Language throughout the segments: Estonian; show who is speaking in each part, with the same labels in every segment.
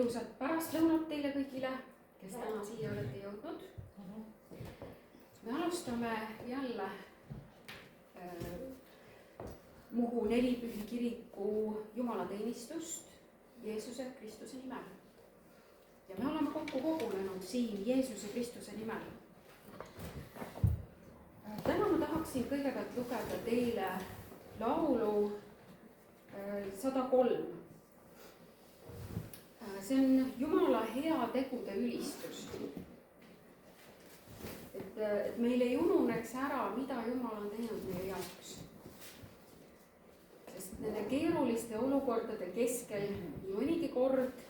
Speaker 1: ilusat pärastlõunat teile kõigile, kes täna siia olete jõudnud. Me alustame jälle Muhu Nelipühi kiriku jumalateenistust Jeesuse Kristuse nimel. Ja me oleme kokku kogunenud siin Jeesuse Kristuse nimel. Täna ma tahaksin kõigepealt lugeda teile laulu 103. See on Jumala hea tegude ülistus. Et meil ei ununeks ära, mida Jumal on teinud meie jaoks. Sest nende keeruliste olukordade keskel nii mõnigi kord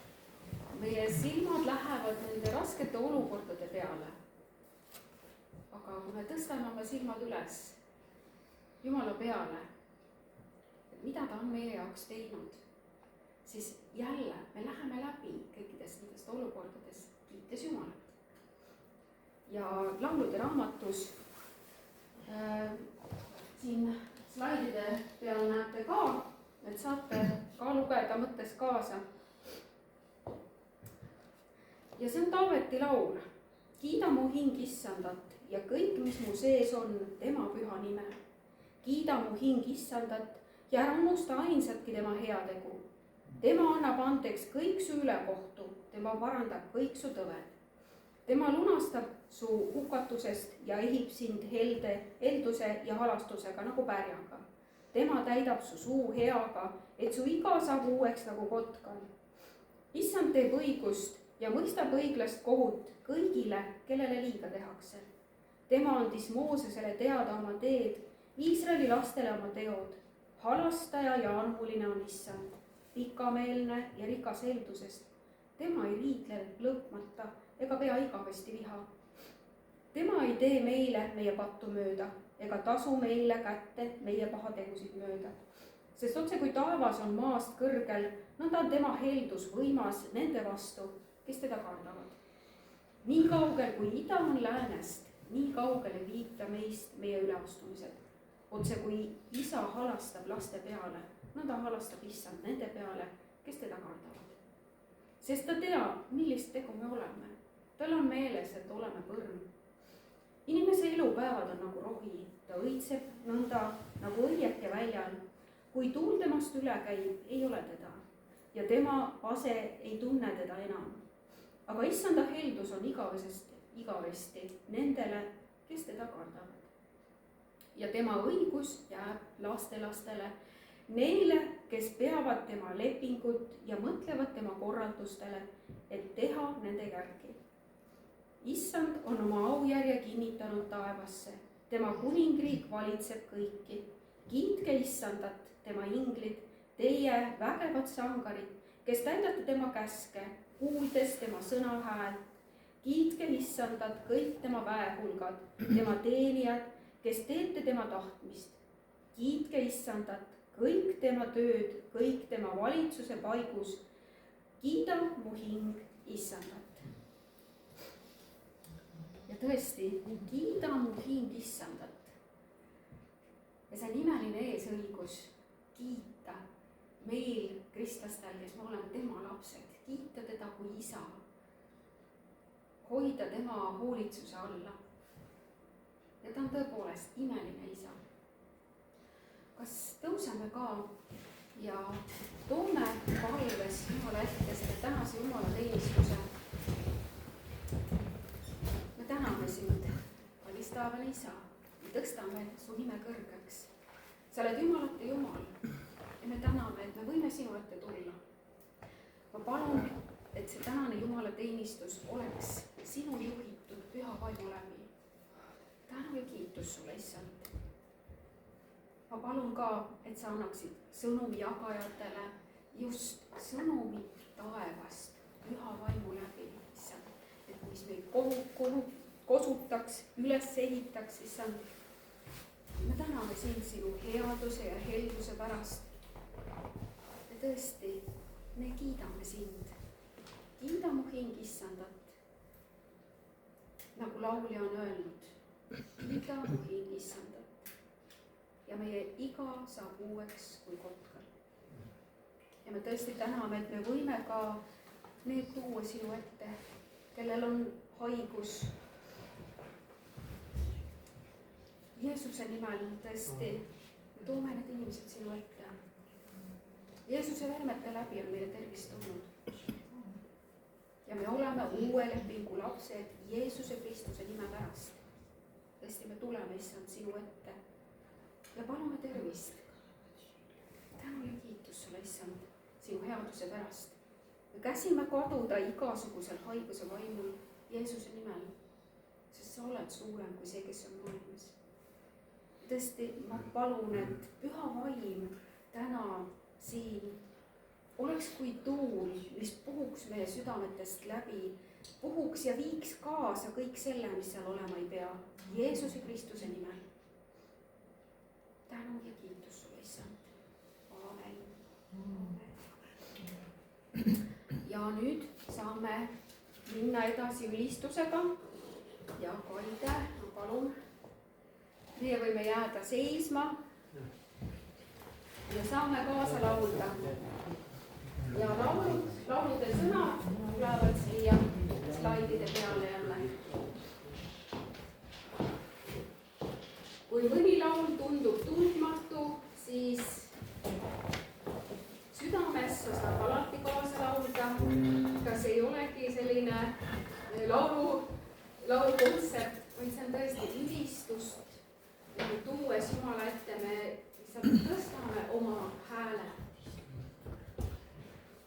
Speaker 1: meie silmad lähevad nende raskete olukordade peale. Aga kui me tõstame oma silmad üles Jumala peale, et mida ta on meie jaoks teinud, siis jälle me läheme läbi kõikidest nendest olukordadest, kiites Jumalat. Ja laulude raamatus siin slaidide peal näete ka, et saate ka lugeda mõttes kaasa. Ja see on Taaveti laul. Kiida mu hing Issandat ja kõik, mis mu sees on, tema püha nime. Kiida mu hing Issandat ja ära unusta ainsatki tema heategu. Tema annab andeks kõik su ülekohtu, tema parandab kõik su tõved. Tema lunastab su hukatusest ja ehib sind helduse ja halastusega nagu pärjaga. Tema täidab su suu heaga, et su iga saab uueks nagu kotkal. Issand teeb õigust ja mõistab õiglast kohut kõigile, kellele liiga tehakse. Tema andis Moosesele teada oma teed, Iisraeli lastele oma teod. Halastaja ja armuline on Issand, pikameelne ja rikas heldusest. Tema ei riidle lõpmata ega pea igavesti viha. Tema ei tee meile meie pattu mööda ega tasu meile kätte meie pahategusid mööda. Sest otse kui taevas on maast kõrgel, nõnda on tema heldus võimas nende vastu, kes teda kardavad. Nii kaugel kui ida on läänest, nii kaugele viib ta meist meie üleastumised. Otse kui isa halastab laste peale, nõnda halastab Issand nende peale, kes teda kardavad. Sest ta teab, millist tegu me oleme. Tal on meeles, et oleme põrm. Inimese elupäevad on nagu rohi, ta õitseb nõnda nagu õieke väljal. Kui tuul temast üle käib, ei ole teda ja tema ase ei tunne teda enam. Aga Issanda heldus on igavesti nendele, kes teda kardavad. Ja tema õigus jääb lastelastele, neile, kes peavad tema lepingut ja mõtlevad tema korraldustele, et teha nende järgi. Issand on oma aujärje kinnitanud taevasse, tema kuningriik valitseb kõiki. Kiitke Issandat, tema inglid, teie vägevad sangarid, kes täidate tema käske, kuuldes tema sõna häält. Kiitke Issandat kõik tema väehulgad, tema teenijad, kes teete tema tahtmist. Kiitke Issandat, kõik tema tööd, kõik tema valitsuse paigus. Kiida mu hing Issandat. Ja tõesti, kiida mu hing Issandat. Ja see nimeline eesõigus kiita meil kristlastel, kes me oleme tema lapsed, kiita teda kui isa, hoida tema hoolitsuse alla. Ja ta on tõepoolest imeline isa. Kas tõuseme ka ja toome palves Jumala ette selle tänase Jumala teenistuse. Me täname sind, kallis taevane isa, me tõstame su nime kõrgeks. Sa oled Jumalate Jumal ja me täname, et me võime sinu ette tulla. Ma palun, et see tänane Jumala teenistus oleks sinu juhitud püha vaimu läbi. Tänu ja kiitus sulle, Issand. Ma palun ka, et sa annaksid sõnumi jagajatele just sõnumit taevast püha vaimu läbi, Issand. Et mis meid kosutaks, üles ehitaks, Issand. Me täname sind sinu headuse ja helduse pärast. Ja tõesti, me kiidame sind. Kiida mu hing Issandat. Nagu laulja on öelnud. Kiida mu hing Issandat ja meie iga saab uueks kui kotkal. Ja me tõesti täname, et me võime ka need tuua sinu ette, kellel on haigus. Jeesuse nimel tõesti, me toome need inimesed sinu ette. Jeesuse vermete läbi on meile tervist tulnud. Ja me oleme uue lepingu lapsed Jeesuse Kristuse nime pärast. Tõesti, me tuleme, issand, sinu ette ja palume tervist. Tänu ja kiitus sulle, issand, sinu headuse pärast. Me käsime kaduda igasugusel haiguse vaimul Jeesuse nimel, sest sa oled suurem kui see, kes on maailmas. Tõesti, ma palun, et püha vaim täna siin oleks kui tuul, mis puhuks meie südametest läbi, puhuks ja viiks kaasa kõik selle, mis seal olema ei pea. Jeesuse Kristuse nimel. Tänu ja kiitus sulle, issand. Aamen. Ja nüüd saame minna edasi ülistusega. Ja Kaide, ma palun. Meie võime jääda seisma ja saame kaasa laulda. Ja laulude sõnad tulevad siia slaidide peale jälle. Kui mõni laul tundub tundmatu, siis südames sa saad alati kaasa laulda. Kas ei olegi selline laulukontsept, vaid see on tõesti ülistust. Tuues Jumala ette me lihtsalt tõstame oma hääle.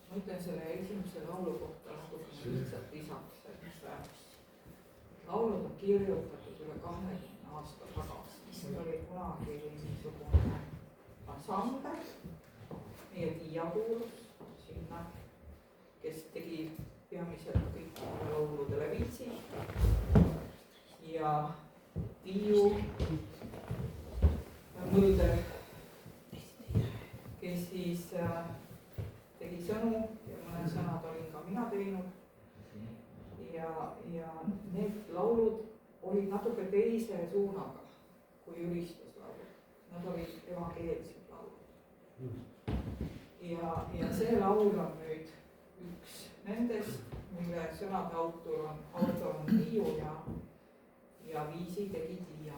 Speaker 2: Ma ütlen selle esimese laulu kohta natuke lihtsalt lisaks, et laulud on kirjutatud üle 20 aasta tagasi. See oli kunagi niisugune ansambel, meie Tiia kuulus sinna, kes tegi peamiselt kõik lauludele viitsi ja Tiiu Mölder, kes siis tegi sõnu ja mõned sõnad olin ka mina teinud. Ja need laulud olid natuke teise suunaga kui ülistuslaulud. Nad olid evangeelsed laulud. Ja see laul on nüüd üks nendest, mille sõnade autor on Tiiu ja viisi tegi Tiia.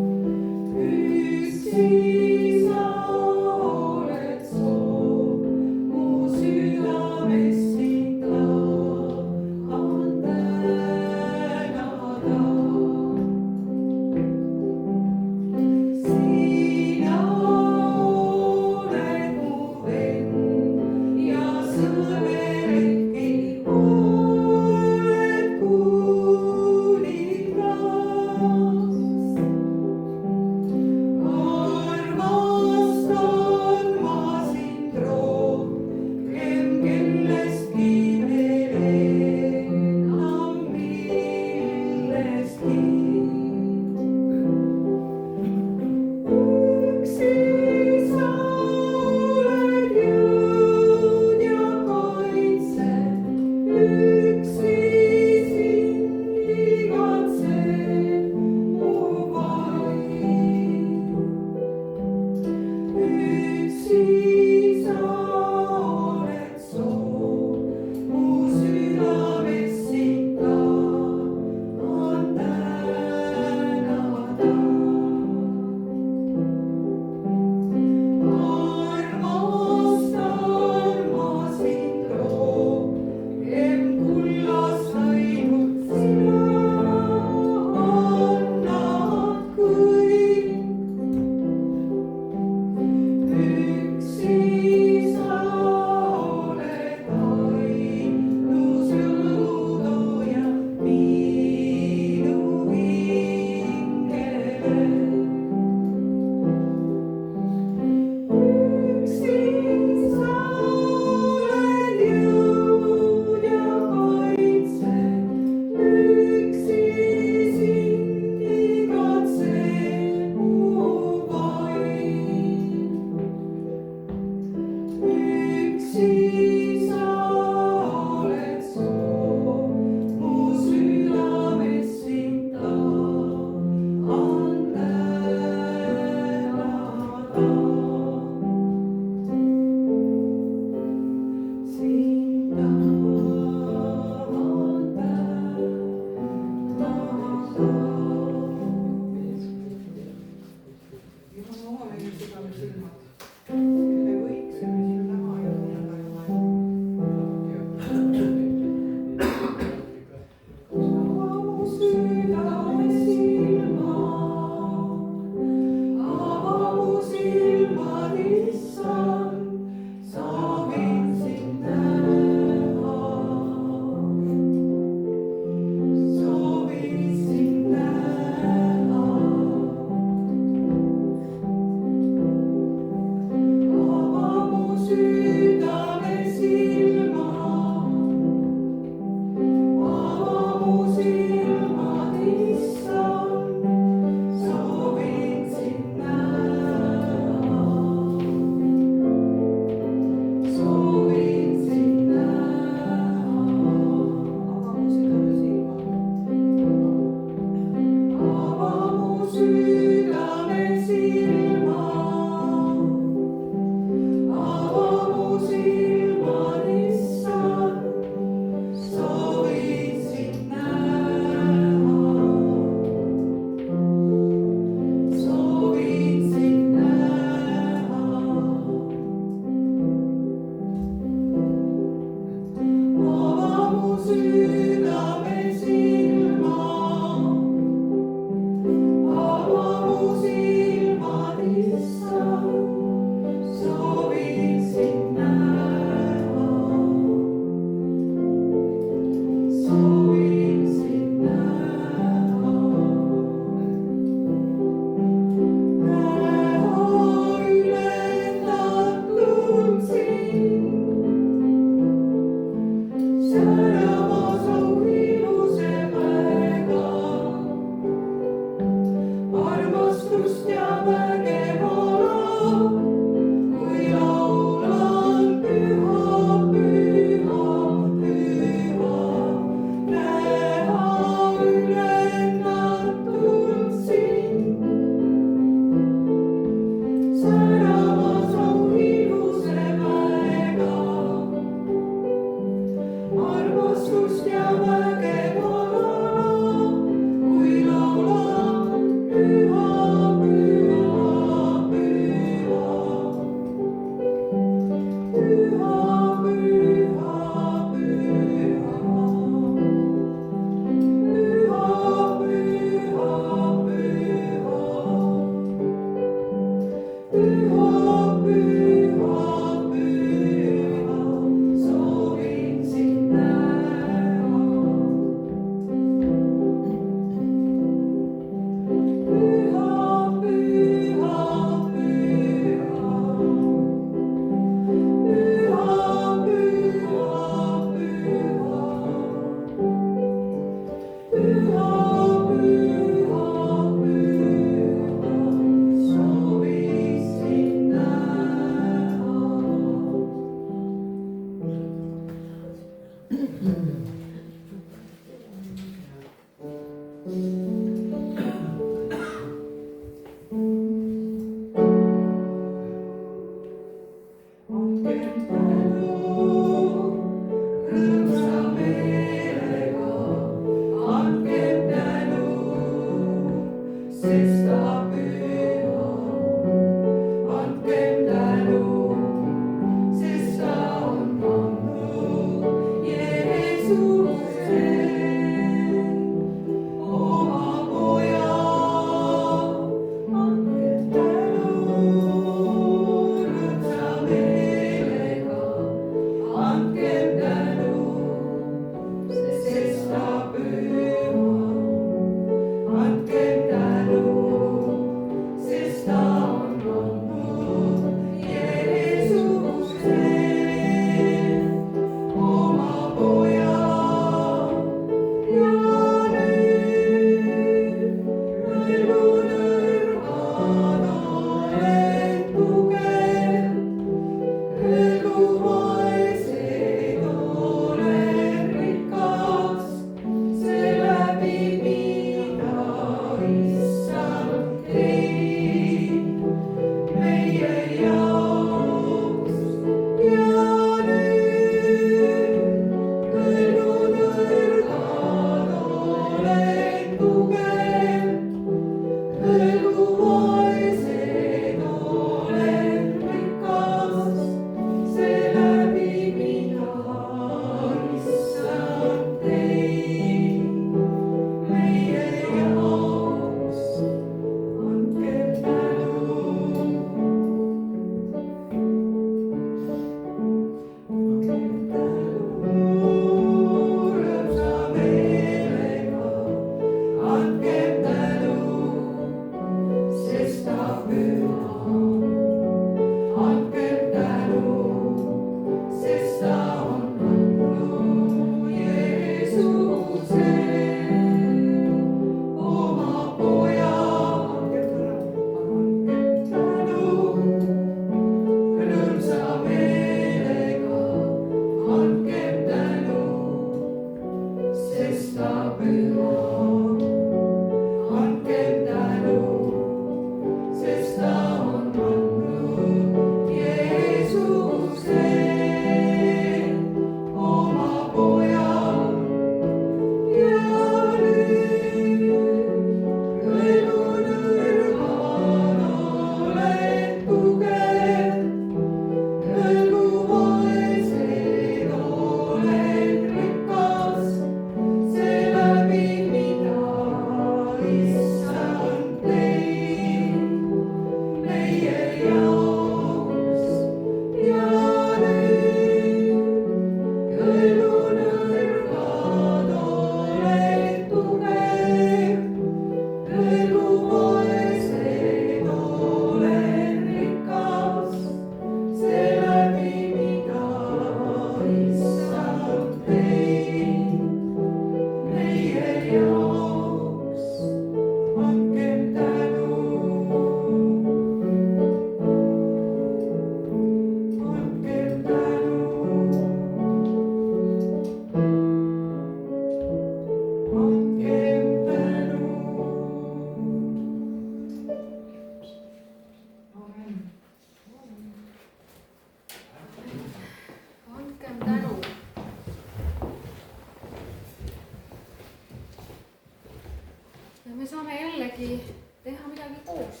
Speaker 1: me saame jällegi teha midagi koos.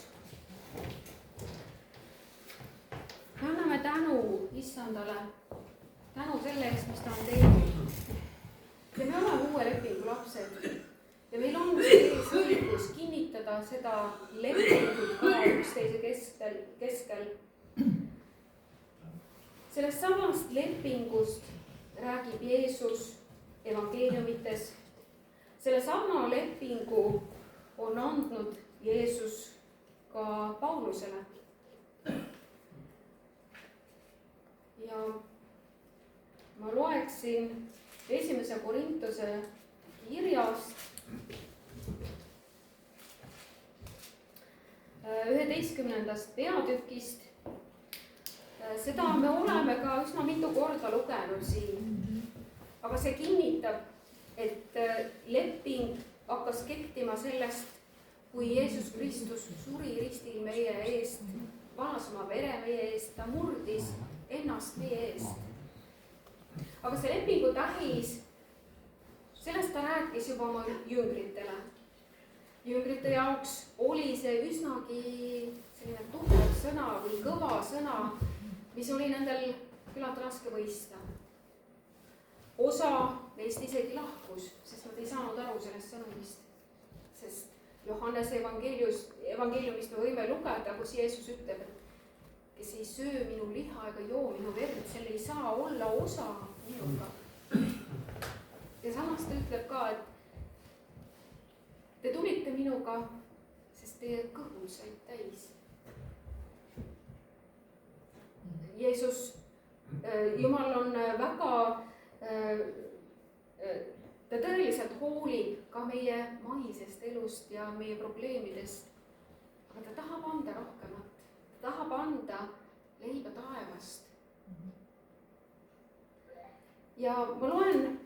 Speaker 1: me anname tänu Issandale, tänu selle eest, mis ta on teinud. ja me oleme uue lepingu lapsed ja meil on õigus kinnitada seda lepingut ka üksteise keskel. Sellest samast lepingust räägib Jeesus evangeeliumites. Selle sama lepingu on andnud Jeesus ka Paulusele. Ja ma loeksin 1. Korintuse kirjast 11. peatükist. Seda me oleme ka üsna mitu korda lugenud siin. Aga see kinnitab, et leping hakkas kehtima sellest, kui Jeesus Kristus suri ristil meie eest, valas oma vere meie eest, ta murdis ennast meie eest. Aga see lepingu tähis, sellest ta rääkis juba oma jüngritele. Jüngrite jaoks oli see üsnagi selline tugev sõna või kõva sõna, mis oli nendel küllalt raske mõista. Osa neist isegi lahkus, sest nad ei saanud aru sellest sõnumist. Sest Johannese evangeeliumist me võime lugeda, kus Jeesus ütleb, et kes ei söö minu liha ega joo minu verd, sel ei saa olla osa minuga. Ja samas ta ütleb ka, et te tulite minuga, sest teie kõhud said täis. Jeesus, Jumal on väga, ta tõeliselt hoolib ka meie maisest elust ja meie probleemidest. Aga ta tahab anda rohkemat, ta tahab anda leiba taevast. Ja ma loen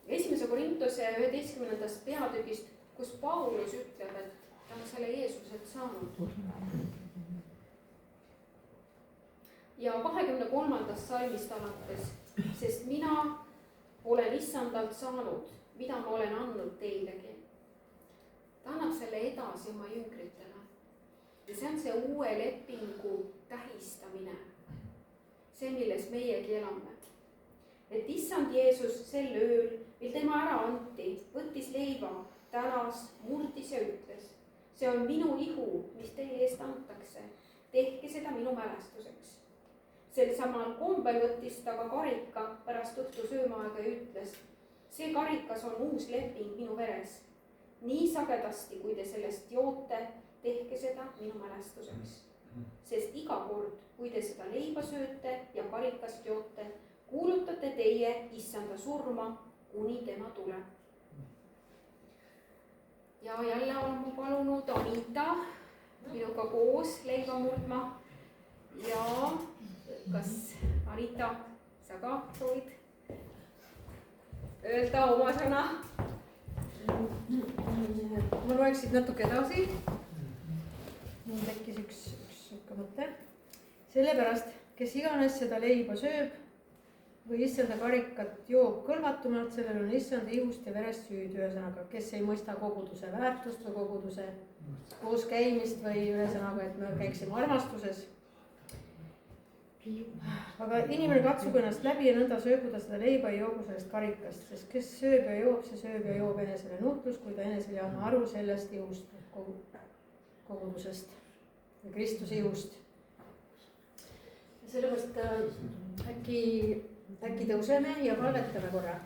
Speaker 1: 1. Korintuse 11. peatükist, kus Paulus ütleb, et ta on selle Jeesuselt saanud. Ja 23. salmist alates, sest mina olen Issandalt saanud, mida ma olen andnud teilegi. Ta annab selle edasi oma jüngritele. Ja see on see uue lepingu tähistamine. See, milles meiegi elame. Et Issand Jeesus sel ööl, mil tema ära anti, võttis leiva, tänas, murdis ja ütles. See on minu ihu, mis teie eest antakse. Tehke seda minu mälestuseks. Sel samal kombel võttis ta ka karika pärast õhtu söömaaega ja ütles. See karikas on uus leping minu veres. Nii sagedasti, kui te sellest joote, tehke seda minu mälestuseks. Sest iga kord, kui te seda leiba sööte ja karikast joote, kuulutate teie Issanda surma, kuni tema tuleb. Ja jälle olen ma palunud Anita minuga koos leiba murdma. Ja kas Anita, sa ka soovid öelda oma sõna?
Speaker 3: Ma loeksid natuke edasi. Mul tekkis üks mõte. Sellepärast, kes iganes seda leiba sööb või Issanda karikat joob kõlvatumalt, sellel on Issanda ihust ja verest süüd. Ühesõnaga, kes ei mõista koguduse väärtust või koguduse koos käimist või ühesõnaga, et me käiksime armastuses. Aga inimene katsub ennast läbi ja nõnda sööbu ta seda leiba ja joogu sellest karikast, sest kes sööb ja joob, see sööb ja joob enesele nuhtlus, kui ta enesele ei anna aru sellest ihust, kogudusest ja Kristuse ihust. Sellepärast äkki tõuseme ja palvetame korra.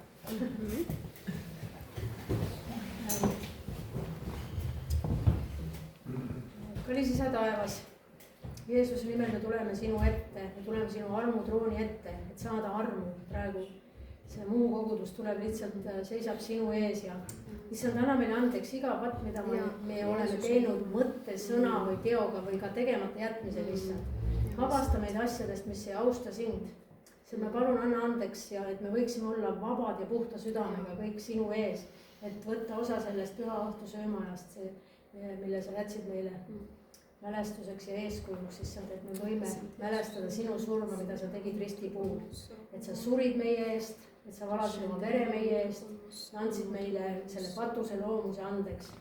Speaker 3: Kallis Isa taevas, Jeesuse nimel me tuleme sinu ette, me tuleme sinu armutrooni ette, et saada armu praegu. See muu kogudus tuleb lihtsalt, seisab sinu ees ja issand, anna meile andeks iga patt, mida me oleme teinud mõtte, sõna või teoga või ka tegemata jätmisel issand. Vabasta meid asjadest, mis ei austa sind. See ma palun anna andeks ja et me võiksime olla vabad ja puhta südamega kõik sinu ees, et võtta osa sellest püha õhtu söömaajast, mille sa jätsid meile mälestuseks ja eeskujuks, issand, et me võime mälestada sinu surma, mida sa tegid risti puhul. Et sa surid meie eest, et sa valasid oma vere meie eest, andsid meile selle patuse loomuse andeks.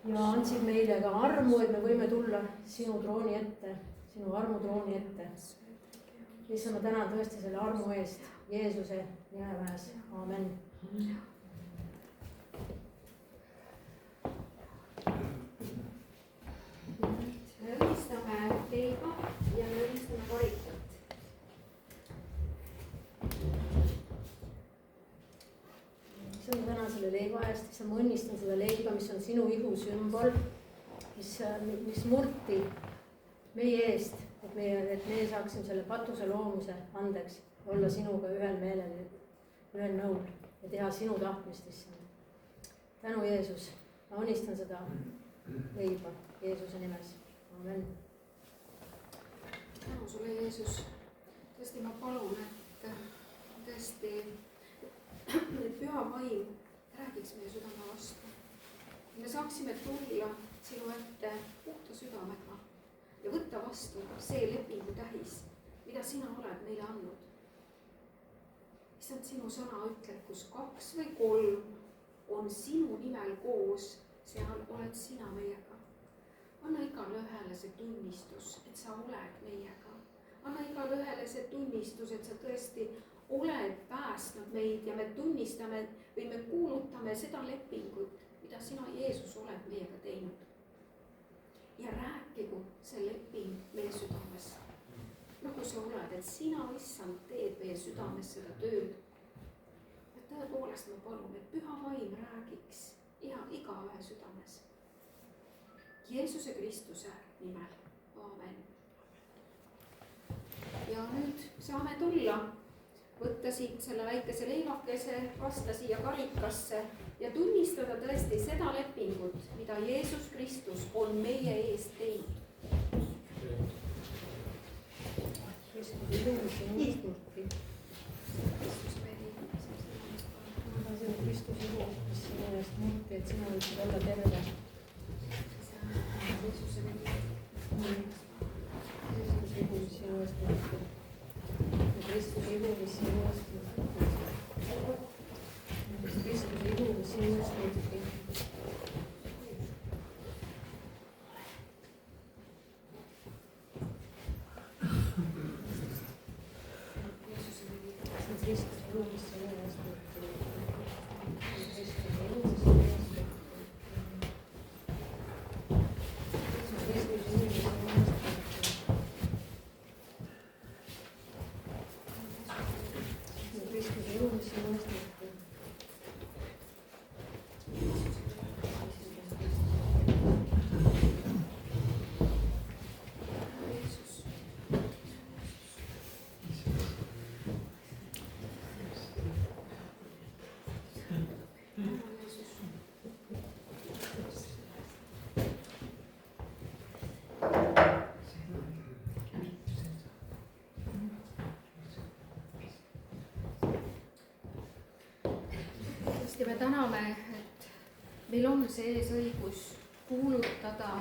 Speaker 3: ja andsid meile ka armu, et me võime tulla sinu trooni ette, sinu armutrooni ette. issand, ma tänan tõesti selle armu eest Jeesuse nimeväes, aamen.
Speaker 1: me õnnistame leiba ja me õnnistame karikat.
Speaker 3: issand, ma tänan selle leiva eest, issand, ma õnnistan seda leiba, mis on sinu ihu sümbol, mis murti meie eest, et meie saaksime selle patuse loomise andeks, olla sinuga ühel meelel, ühel nõul ja teha sinu tahtmist, issand. tänu, Jeesus, ma õnnistan seda leiba Jeesuse nimes, aamen.
Speaker 1: tänu sulle, Jeesus. tõesti, ma palun, et tõesti, et püha vaim räägiks meie südame vastu. me saaksime tulla sinu ette puhta südamega ja võtta vastu see lepingu tähis, mida sina oled meile andnud. issand, sinu sõna ütleb, kus 2 või 3 on sinu nimel koos, seal oled sina meiega. anna igale ühele see tunnistus, et sa oled meiega. anna igale ühele see tunnistus, et sa tõesti oled päästnud meid ja me tunnistame või me kuulutame seda lepingut, mida sina, Jeesus, oled meiega teinud. ja rääkigu see leping meie südames, nagu sa oled, et sina, issand, teed meie südames seda tööd. ja tõepoolest ma palun, et püha vaim räägiks igaühe südames. Jeesuse Kristuse nimel, aamen. ja nüüd saame tulla, võtta siit selle väikese leivakese, kasta siia karikasse ja tunnistada tõesti seda lepingut, mida Jeesus Kristus on meie eest teinud.
Speaker 3: Kristuse ilu, mis sinu eest murti. Kristuse ilu, mis sinu eest murti, et sina võiksid olla terve.
Speaker 1: Jeesuse nimi.
Speaker 3: Kristuse ilu, mis sinu eest murti. Kristuse ilu, mis sinu eest murti. Kristuse ilu, mis sinu eest murti.
Speaker 1: ja me täname, et meil on see eesõigus kuulutada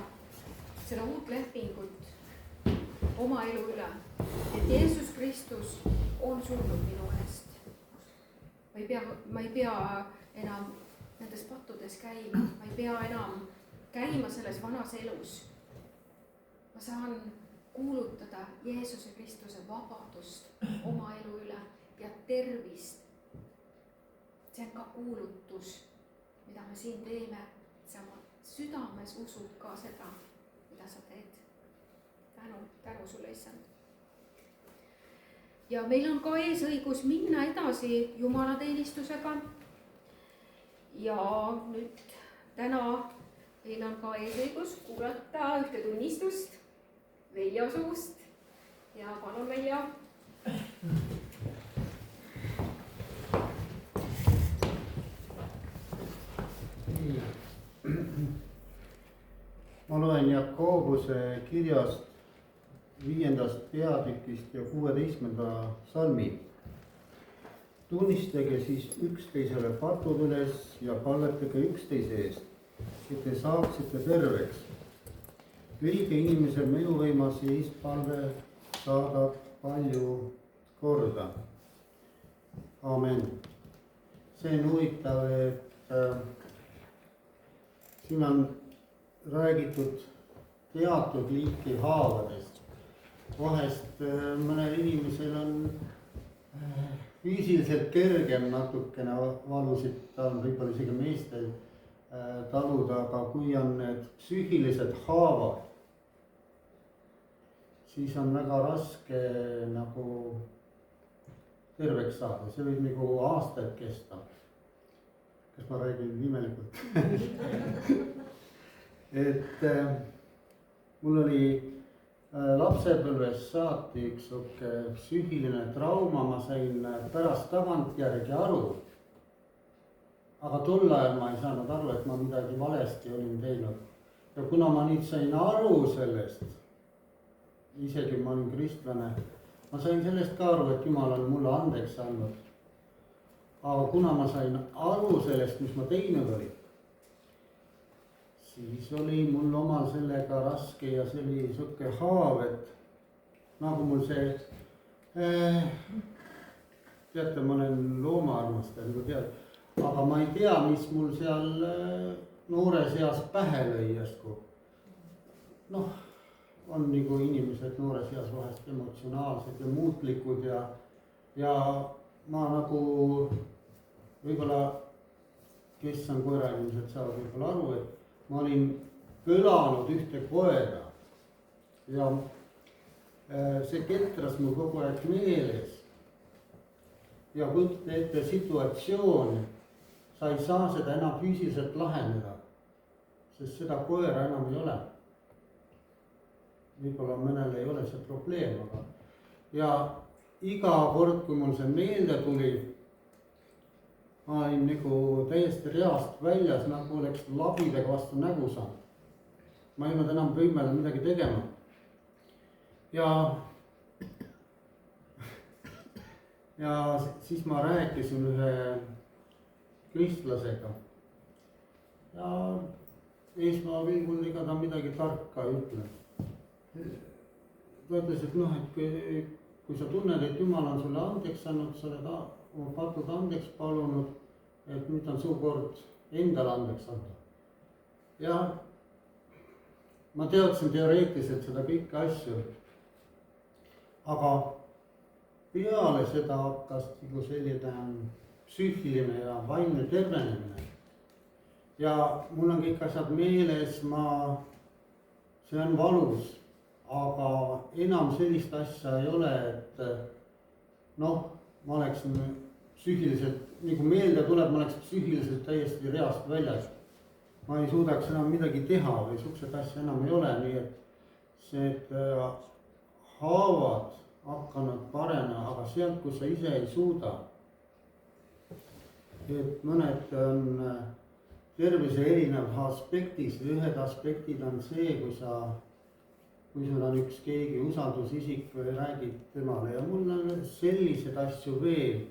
Speaker 1: seda uut lepingut oma elu üle. Et Jeesus Kristus on surnud minu eest. Ma ei pea enam nendes pattudes käima, ma ei pea enam käima selles vanas elus. Ma saan kuulutada Jeesuse Kristuse vabadust oma elu üle ja tervist. See on ka kuulutus, mida me siin teeme. Sa oma südames usud ka seda, mida sa teed. Tänu sulle, issand. Ja meil on ka eesõigus minna edasi jumalateenistusega. Ja nüüd täna meil on ka eesõigus kuulata ühte tunnistust Veljo suust. Ja palun, Veljo.
Speaker 4: Ma loen Jakobuse kirjast 5. peatükist ja 16. salmi. Tunnistage siis üksteisele patud üles ja palvetage üksteise eest, et te saaksite terveks. Õige inimese mõjuvõimas palve saadab palju korda. Aamen. See on huvitav, et siin on räägitud teatud liiki haavadest. vahest mõnel inimesel on füüsiliselt kergem natukene valusid, ta on võib-olla isegi meestel taluda, aga kui on need psüühilised haavad, siis on väga raske nagu terveks saada, see võib nagu aastaid kesta. kas ma räägin imelikult? et mul oli lapsepõlvest saati üks sihuke psüühiline trauma, ma sain pärast tagantjärgi aru. aga tol ajal ma ei saanud aru, et ma midagi valesti olin teinud. ja kuna ma nüüd sain aru sellest, isegi ma olin kristlane, ma sain sellest ka aru, et Jumal on mulle andeks andnud. aga kuna ma sain aru sellest, mis ma teinud olin, siis oli mul omal sellega raske ja see oli sihuke haav, et nagu mul see teate, ma olen loomaarmastaja, nagu tead, aga ma ei tea, mis mul seal noores eas pähe lõi järsku. noh, on nagu inimesed noores eas vahest emotsionaalsed ja muutlikud ja ma nagu võib-olla, kes on koerainimesed, saavad võib-olla aru, et ma olin põlanud ühte koera ja see ketras mul kogu aeg meeles. ja kujuta ette situatsiooni, sa ei saa seda enam füüsiliselt lahendada, sest seda koera enam ei ole. võib-olla mõnel ei ole see probleem, aga ja iga kord, kui mul see meelde tuli, ma olin nagu täiesti reast väljas, nagu oleks labidega vastu nägu saanud. ma ei olnud enam võimeline midagi tegema. ja siis ma rääkisin ühe kristlasega ja esmapilgul ega ta midagi tarka ei ütle. ta ütles, et noh, et kui sa tunned, et Jumal on sulle andeks andnud, sa oled oma patud andeks palunud, et nüüd on su kord endale andeks anda. ja ma teadsin teoreetiliselt seda kõiki asju, aga peale seda hakkas nagu selline psüühiline ja vaimne tervenemine. ja mul on kõik asjad meeles, see on valus, aga enam sellist asja ei ole, et noh, ma oleksin psüühiliselt, nagu meelde tuleb, ma oleks psüühiliselt täiesti reast väljas. ma ei suudaks enam midagi teha või siukseid asju enam ei ole, nii et see haavad hakanud paranema, aga sealt, kus sa ise ei suuda. et mõned on tervise erinevad aspektis, ühed aspektid on see, kui sul on üks keegi usaldusisik või räägid temale ja mul on selliseid asju veel.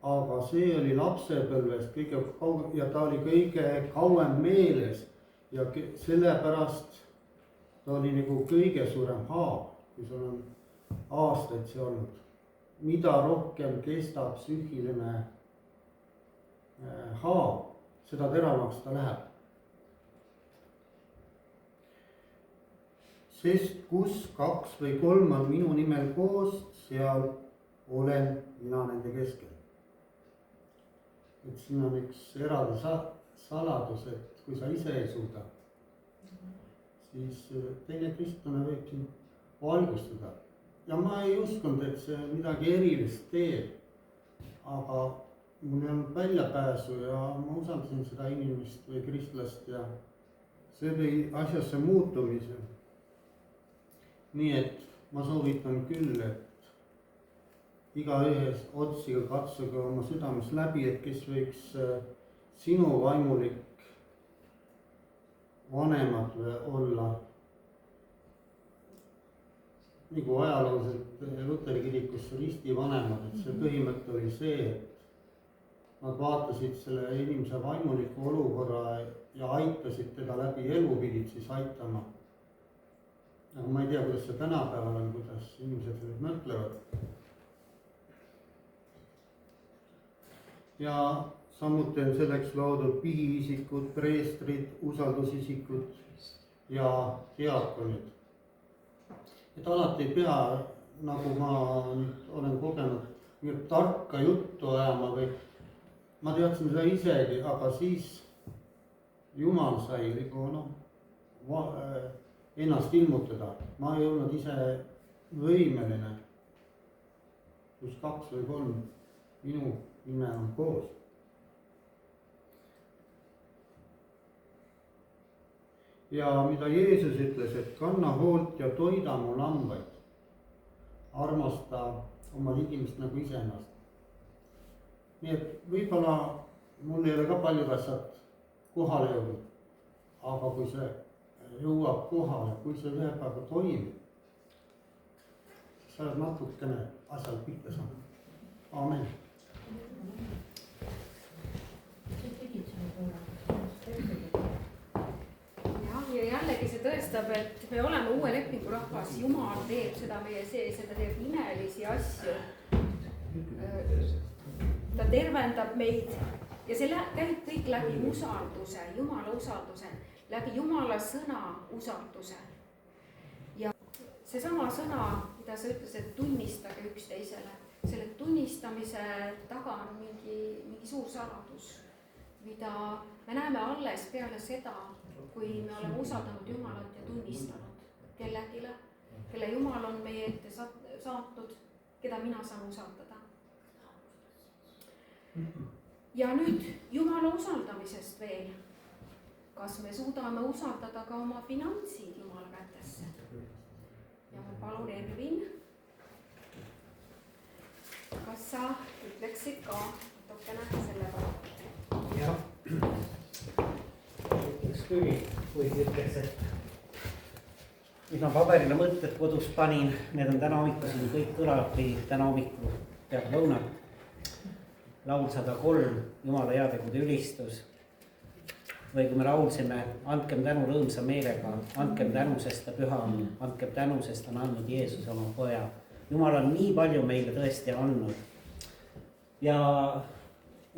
Speaker 4: aga see oli lapsepõlvest kõige kaugem ja ta oli kõige kauem meeles ja sellepärast ta oli nagu kõige suurem haav, kui sul on aastaid see olnud. mida rohkem kestab psüühiline haav, seda teravamaks ta läheb. sest kus 2 või 3 on minu nimel koos, seal olen mina nende keskel. et siin on üks eraldi saladus, et kui sa ise ei suuda, siis teine kristlane võib sind valgustada. ja ma ei uskunud, et see midagi erilist teeb, aga mul ei olnud väljapääsu ja ma usaldasin seda inimest või kristlast ja see tõi asjasse muutumise. nii et ma soovitan küll, et igaühes otsige, katsuge oma südames läbi, et kes võiks sinu vaimulik vanemad olla. nagu ajalooliselt Luteri kirikus ristivanemad, et see põhimõte oli see, et nad vaatasid selle inimese vaimuliku olukorra ja aitasid teda läbi elu, pidid siis aitama. aga ma ei tea, kuidas see tänapäeval on, kuidas inimesed nüüd mõtlevad. ja samuti on selleks loodud pihiisikud, preestrid, usaldusisikud ja diaakonid. et alati ei pea, nagu ma nüüd olen kogenud, nii tarka juttu ajama või ma teadsin seda isegi, aga siis Jumal sai ennast ilmutada. Ma ei olnud ise võimeline, kus 2 või 3 minu nime on koos. Ja mida Jeesus ütles, et kanna hoolt ja toida mu lambaid. Armasta oma ligimist nagu iseennast. Nii et võib-olla mul ei ole ka paljud asjad kohale jõudnud, aga kui see jõuab kohale, kui see ühe päeva toimib, siis sa oled natukene asjal pihta saanud. Aamen.
Speaker 1: Ja jällegi see tõestab, et me oleme uue lepingu rahvas, Jumal teeb seda meie sees ja ta teeb imelisi asju. Ta tervendab meid ja see käib kõik läbi usalduse, Jumala usalduse, läbi Jumala sõna usalduse. Ja seesama sõna, mida sa ütles, et tunnistage üksteisele, selle tunnistamise taga on mingi suur saladus, mida me näeme alles peale seda, kui me oleme usaldanud Jumalat ja tunnistanud kellegile, kelle Jumal on meie ette saatnud, keda mina saan usaldada. Ja nüüd Jumala usaldamisest veel. Kas me suudame usaldada ka oma finantsid Jumala kätesse? Ja ma palun Ervin, kas sa ütleksid ka natukene selle kohta?
Speaker 5: Jah, ütleks küll, kuigi ütleks, et mis ma paberile mõtted kodus panin, need on täna hommikusin kõik kõlab või täna hommikul peab lõunat. Laul 103, Jumala heategude ülistus. Või kui me laulsime, andkem tänu rõõmsa meelega, andkem tänu, sest ta püha on, andkem tänu, sest ta on andnud Jeesus oma poja. Jumal on nii palju meile tõesti andnud. Ja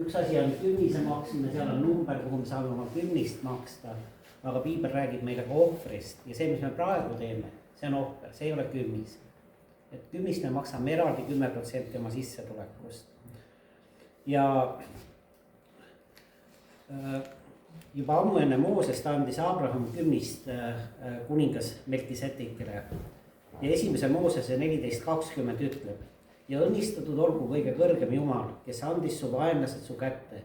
Speaker 5: üks asi on künnise maksmine, seal on number, kuhu me saame oma künnist maksta, aga Piibel räägib meile ka ohvrist ja see, mis me praegu teeme, see on ohver, see ei ole künnis. Et künnist me maksame eraldi 10% oma sissetulekust. Ja juba ammu enne Moosest andis Abraham künnist kuningas Melkisedekile. Ja 1. Moosese 14.20 ütleb: ja õnnistatud olgu kõige kõrgem Jumal, kes andis su vaenlased su kätte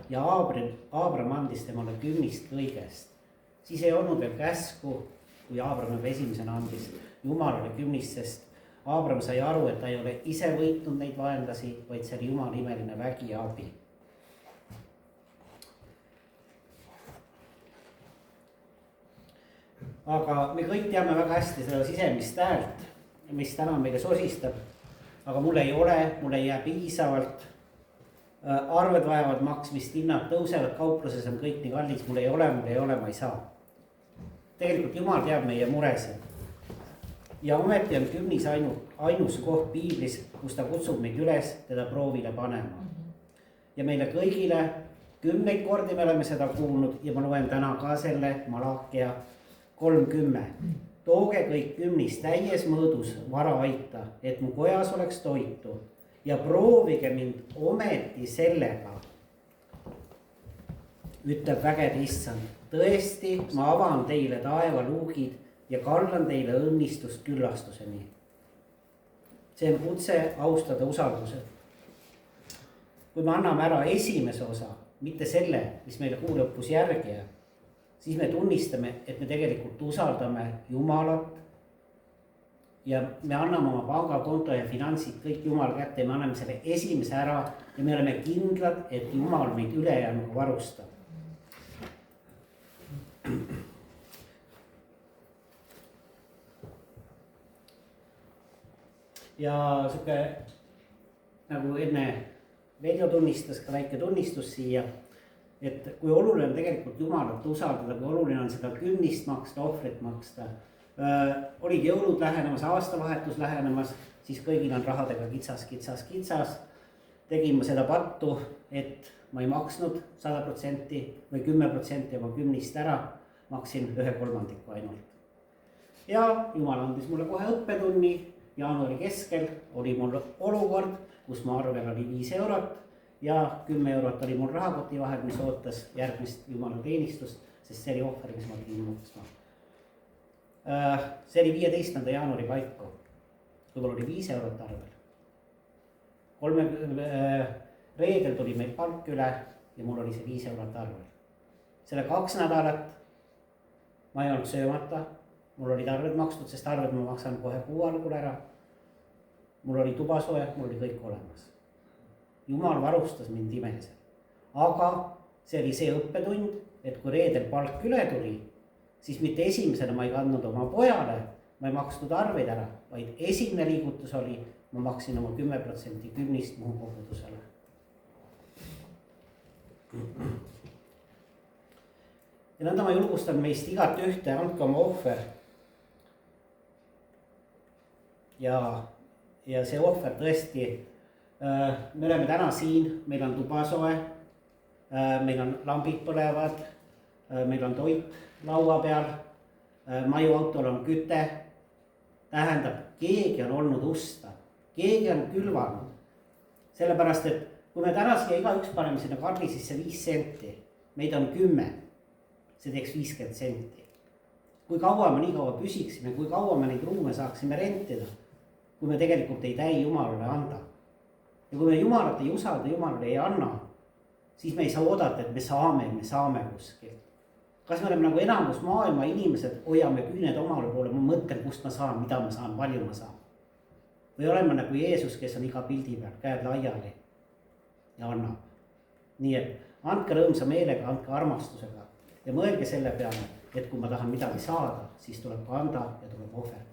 Speaker 5: ja Abraham andis temale künnist kõigest. Siis ei olnud veel käsku, kui Abraham esimesena andis Jumalale künnist, sest Abraham sai aru, et ta ei ole ise võitnud neid vaenlasi, vaid see oli Jumala imeline vägi ja abi. Aga me kõik teame väga hästi seda sisemist häält, mis täna meile sosistab. Aga mul ei jää piisavalt. Arved vajavad maksmist, hinnad tõusevad, kaupluses on kõik nii kallis, mul ei ole, ma ei saa. Tegelikult Jumal teab meie muresid. Ja ometi on künnis ainus koht Piiblis, kus ta kutsub meid üles teda proovile panema. Ja meile kõigile 10 kordi me oleme seda kuulnud ja ma loen täna ka selle Malakia 3:10. Tooge kõik künnis täies mõõdus vara aita, et mu kojas oleks toitu ja proovige mind ometi sellega, ütleb vägede Issand. Tõesti, ma avan teile taevaluugid ja kallan teile õnnistust küllastuseni. See on kutse austada usalduse. Kui me anname ära esimese osa, mitte selle, mis meile kuu lõpus järgi jääb, siis me tunnistame, et me tegelikult usaldame Jumalat ja me anname oma pangakonto ja finantsid kõik Jumala kätte ja me anname selle esimese ära ja me oleme kindlad, et Jumal meid ülejäänuga varustab. Ja siuke nagu enne Veljo tunnistas ka väike tunnistus siia, et kui oluline on tegelikult Jumalat usaldada, kui oluline on seda künnist maksta, ohvrit maksta. Olid jõulud lähenemas, aastavahetus lähenemas, siis kõigil on rahadega kitsas. Tegin ma seda pattu, et ma ei maksnud 100% või 10% oma kümnist ära, maksin 1/3 ainult. ja Jumal andis mulle kohe õppetunni, jaanuari keskel oli mul olukord, kus mu arvel oli 5 eurot ja 10 eurot oli mul rahakoti vahel, mis ootas järgmist Jumala teenistust, sest see oli ohver, mis ma pidin maksma. See oli 15. jaanuari paiku, kui mul oli 5 eurot arvel. Reedel tuli meil palk üle ja mul oli see 5 eurot arvel. Selle 2 nädalat ma ei olnud söömata, mul olid arved makstud, sest arved ma maksan kohe kuu algul ära. Mul oli tuba soe, mul oli kõik olemas. Jumal varustas mind imesel. Aga see oli see õppetund, et kui reedel palk üle tuli, siis mitte esimesena ma ei kandnud oma pojale, ma ei maksnud arveid ära, vaid esimene liigutus oli, ma maksin oma 10% kümnist muu kogudusele. Ja nõnda ma julgustan meist igat ühte, andke oma ohver. Ja see ohver tõesti, me oleme täna siin, meil on tuba soe, meil on lambid põlevad, meil on toit laua peal, majuautol on küte, tähendab, keegi on olnud usta, keegi on külvanud. Sellepärast, et kui me täna siia igaüks paneme sinna karni sisse 5 senti, meid on 10, see teeks 50 senti. Kui kaua me nii kaua püsiksime, kui kaua me neid ruume saaksime rentida, kui me tegelikult ei täi Jumalale anda. Ja kui me Jumalat ei usalda, Jumalale ei anna, siis me ei saa oodata, et me saame kuskilt. Kas me oleme nagu enamus maailma inimesed, hoiame küüned omale poole, ma mõtlen, kust ma saan, mida ma saan, palju ma saan. Või oleme nagu Jeesus, kes on iga pildi peal, käed laiali ja annab. Nii et andke rõõmsa meelega, andke armastusega ja mõelge selle peale, et kui ma tahan midagi saada, siis tuleb ka anda ja tuleb ohverdada.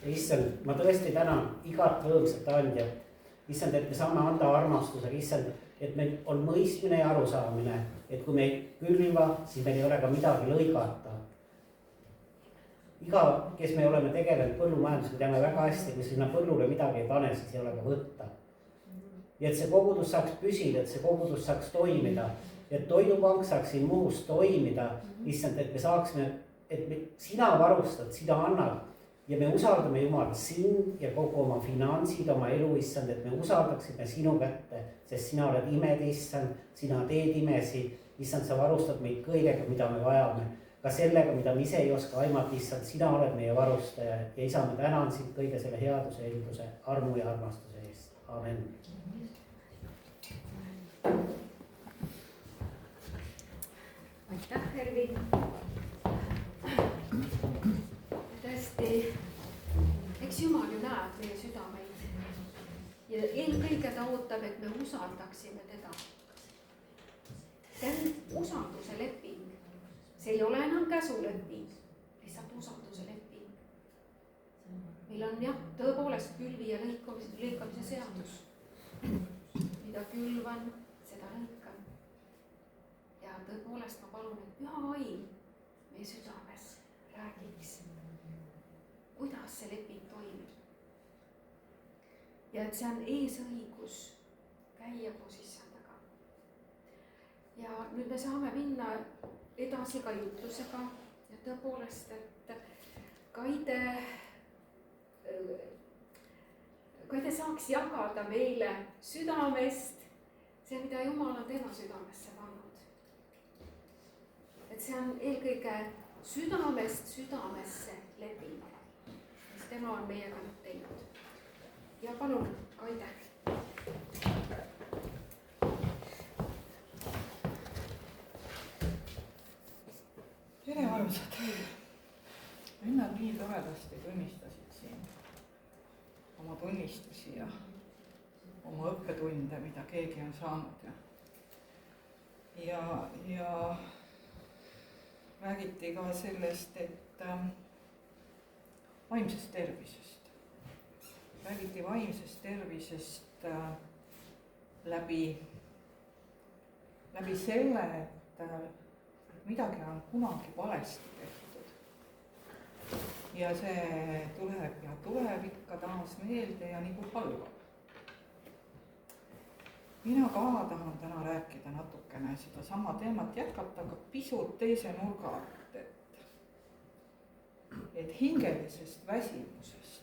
Speaker 5: Issand, ma tõesti tänan igat rõõmsat andjat. Issand, et me saame anda armastusega, issand, et meil on mõistmine ja arusaamine, et kui me ei külva, siis meil ei ole ka midagi lõigata. Iga, kes me oleme tegelenud põllumajandusega, teame väga hästi, kui sinna põllule midagi ei pane, siis ei ole ka võtta. Ja et see kogudus saaks püsida, et see kogudus saaks toimida, et toidupank saaks siin muus toimida, issand, et me saaksime, et sina varustad, sina annad ja me usaldame Jumal sind ja kogu oma finantsid, oma elu, issand, et me usaldaksime sinu kätte, sest sina oled imede, issand, sina teed imesi, issand, sa varustad meid kõigega, mida me vajame, ka sellega, mida me ise ei oska aimata, issand, sina oled meie varustaja ja isa, ma tänan sind kõige selle headuse, eelduse, armu ja armastuse eest. Amen.
Speaker 1: Aitäh, Ervin. Tõesti, eks Jumal ju näeb meie südameid ja eelkõige ta ootab, et me usaldaksime teda. See on usalduse leping. See ei ole enam käsuleping, lihtsalt usalduse leping. Meil on jah, tõepoolest külvi ja lõikamise seadus. Mida külvan, seda lõikan. Ja tõepoolest ma palun, et püha vaim meie südames räägiks, kuidas see leping toimib. Ja et see on eesõigus käia koos issandaga. Ja nüüd me saame minna edasi ka jutlusega ja tõepoolest, et Kaide saaks jagada meile südamest see, mida Jumal on tema südamesse pannud. Et see on eelkõige südamest südamesse leping, mis tema on meiega teinud. Ja palun, Kaide.
Speaker 2: Tere, armsad. Vennad nii toredasti tunnistasid siin oma tunnistusi ja oma õppetunde, mida keegi on saanud. ja räägiti ka sellest, et vaimsest tervisest. Räägiti vaimsest tervisest läbi selle, et midagi on kunagi valesti tehtud. Ja see tuleb ikka taas meelde ja nagu halvab. Mina ka tahan täna rääkida natukene seda sama teemat jätkata, aga pisut teise nurga alt, et hingelisest väsimusest,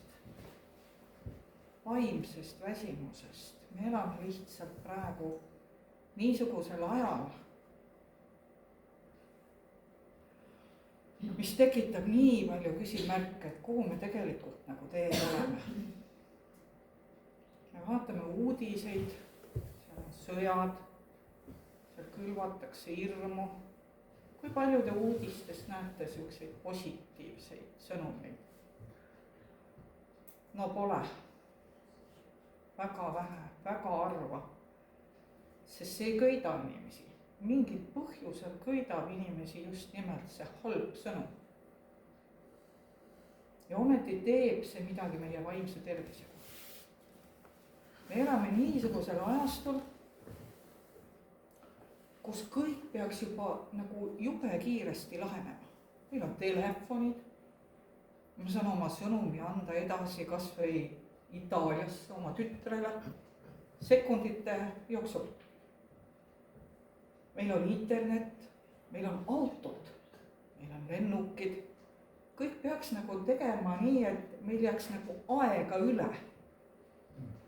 Speaker 2: vaimsest väsimusest. Me elame lihtsalt praegu niisugusel ajal, mis tekitab nii palju küsimärke, et kuhu me tegelikult nagu teel oleme. Me vaatame uudiseid, seal on sõjad, seal külvatakse hirmu. Kui palju te uudistest näete selliseid positiivseid sõnumeid? No pole. Väga vähe, väga harva. Sest see ei köida inimesi. Mingil põhjusel köidab inimesi just nimelt see halb sõnum. Ja ometi teeb see midagi meie vaimse tervisega. Me elame niisugusel ajastul, kus kõik peaks juba nagu jube kiiresti lahenema. Meil on telefonid, ma saan oma sõnumi anda edasi kas või Itaaliasse oma tütrele sekundite jooksul. Meil on internet, meil on autod, meil on lennukid. Kõik peaks nagu tegema nii, et meil jääks nagu aega üle.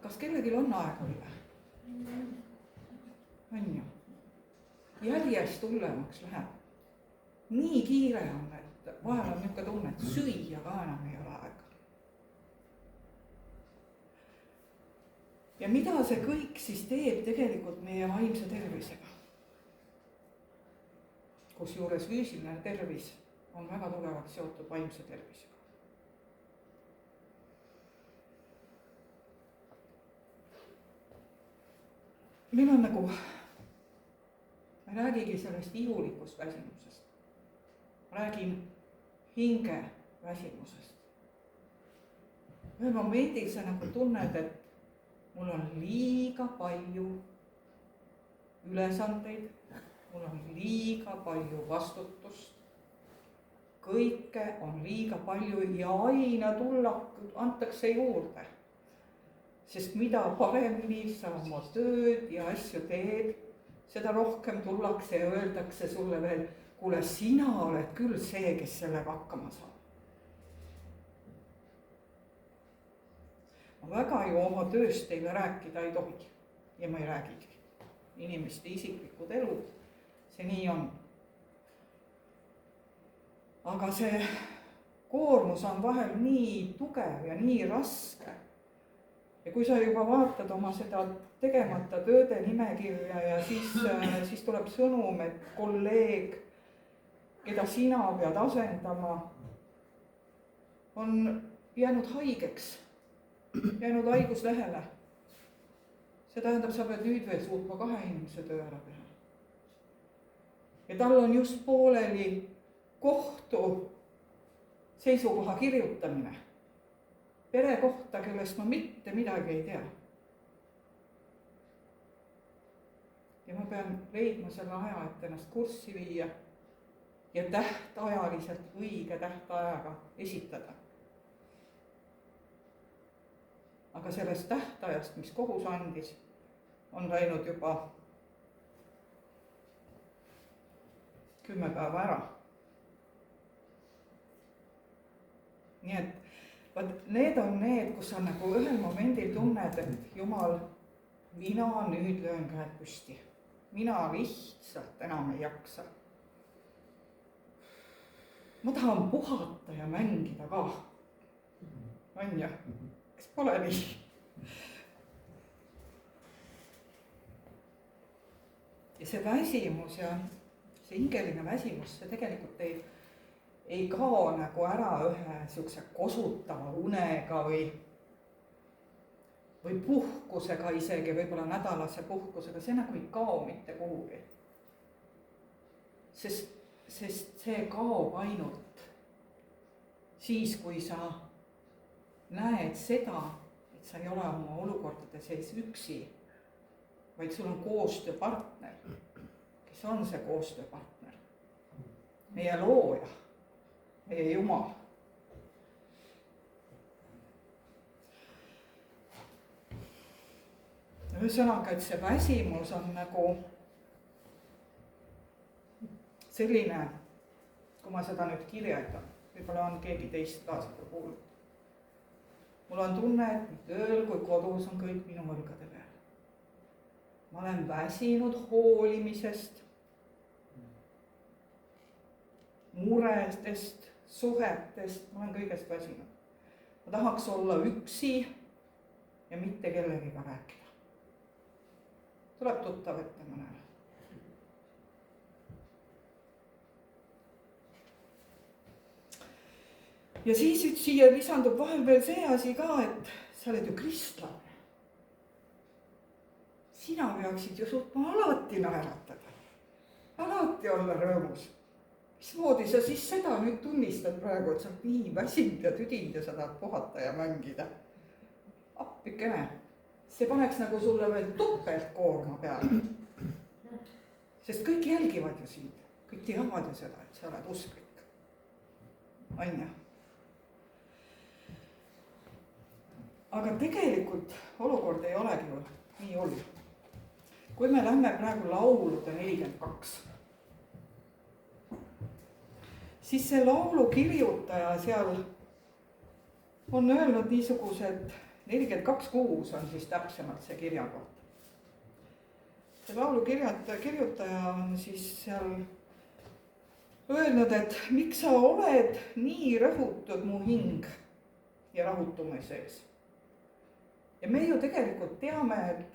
Speaker 2: Kas kellelgi on aega üle? On ju? Järjest hullemaks läheb. Nii kiire on, et vahel on niisugune tunne, et süüa ka enam ei ole aega. Ja mida see kõik siis teeb tegelikult meie vaimse tervisega? Kusjuures füüsiline tervis on väga tugevalt seotud vaimse tervisega. Meil on nagu, ma ei räägigi sellest ihulikust väsimusest. Ma räägin hinge väsimusest. Ühel momendil sa nagu tunned, et mul on liiga palju ülesandeid, mul on liiga palju vastutust, kõike on liiga palju ja aina antakse juurde. Sest mida paremini sa oma tööd ja asju teed, seda rohkem tullakse ja öeldakse sulle veel, kuule, sina oled küll see, kes sellega hakkama saab. Ma väga ju oma tööst teile rääkida ei tohi ja ma ei räägigi. Inimeste isiklikud elud, see nii on. Aga see koormus on vahel nii tugev ja nii raske. Ja kui sa juba vaatad oma seda tegemata tööde nimekirja ja siis tuleb sõnum, et kolleeg, keda sina pead asendama, on jäänud haigeks, jäänud haiguslehele. See tähendab, sa pead nüüd veel suutma 2 inimese töö ära teha. Ja tal on just pooleli kohtu seisukoha kirjutamine. Pere kohta, kellest ma mitte midagi ei tea. Ja ma pean leidma selle aja, et ennast kurssi viia ja tähtajaliselt õige tähtajaga esitada. Aga sellest tähtajast, mis kohus andis, on läinud juba 10 päeva ära. Nii et need on need, kus sa nagu ühel momendil tunned, et Jumal, mina nüüd löön käed püsti. Mina lihtsalt enam ei jaksa. Ma tahan puhata ja mängida ka. On ju? Kas pole nii? Ja see väsimus ja see hingeline väsimus, see tegelikult ei kao nagu ära ühe siukse kosutava unega või puhkusega isegi, võib-olla nädalase puhkusega, see nagu ei kao mitte kuhugi. sest see kaob ainult siis, kui sa näed seda, et sa ei ole oma olukordade sees üksi, vaid sul on koostööpartner. Kes on see koostööpartner? Meie looja, meie Jumal. Ühesõnaga, et see väsimus on nagu selline, kui ma seda nüüd kirjeldan, võib-olla on keegi teist ka seda kuulnud. Mul on tunne, et nii tööl kui kodus on kõik minu õlgade peal. Ma olen väsinud hoolimisest, muredest, suhetest, ma olen kõigest väsinud. Ma tahaks olla üksi ja mitte kellegiga rääkida. Tuleb tuttav ette mõnele. Ja siis siia lisandub vahel veel see asi ka, et sa oled ju kristlane. Sina peaksid ju suutma alati naeratada, alati olla rõõmus. Mismoodi sa siis seda nüüd tunnistad praegu, et sa oled nii väsinud ja tüdinud ja sa tahad puhata ja mängida? Appikene, see paneks nagu sulle veel topeltkoorma peale. Sest kõik jälgivad ju sind, kõik teavad ju seda, et sa oled usklik. Anja. Aga tegelikult olukord ei olegi ju nii hull. Kui me lähme praegu laulude 42, siis see laulu kirjutaja seal on öelnud niisugused 42.6 on siis täpsemalt see kirjakoht. See laulu kirjutaja on siis seal öelnud, et miks sa oled nii rõhutud mu hing ja rahutume sees. Ja me ju tegelikult teame,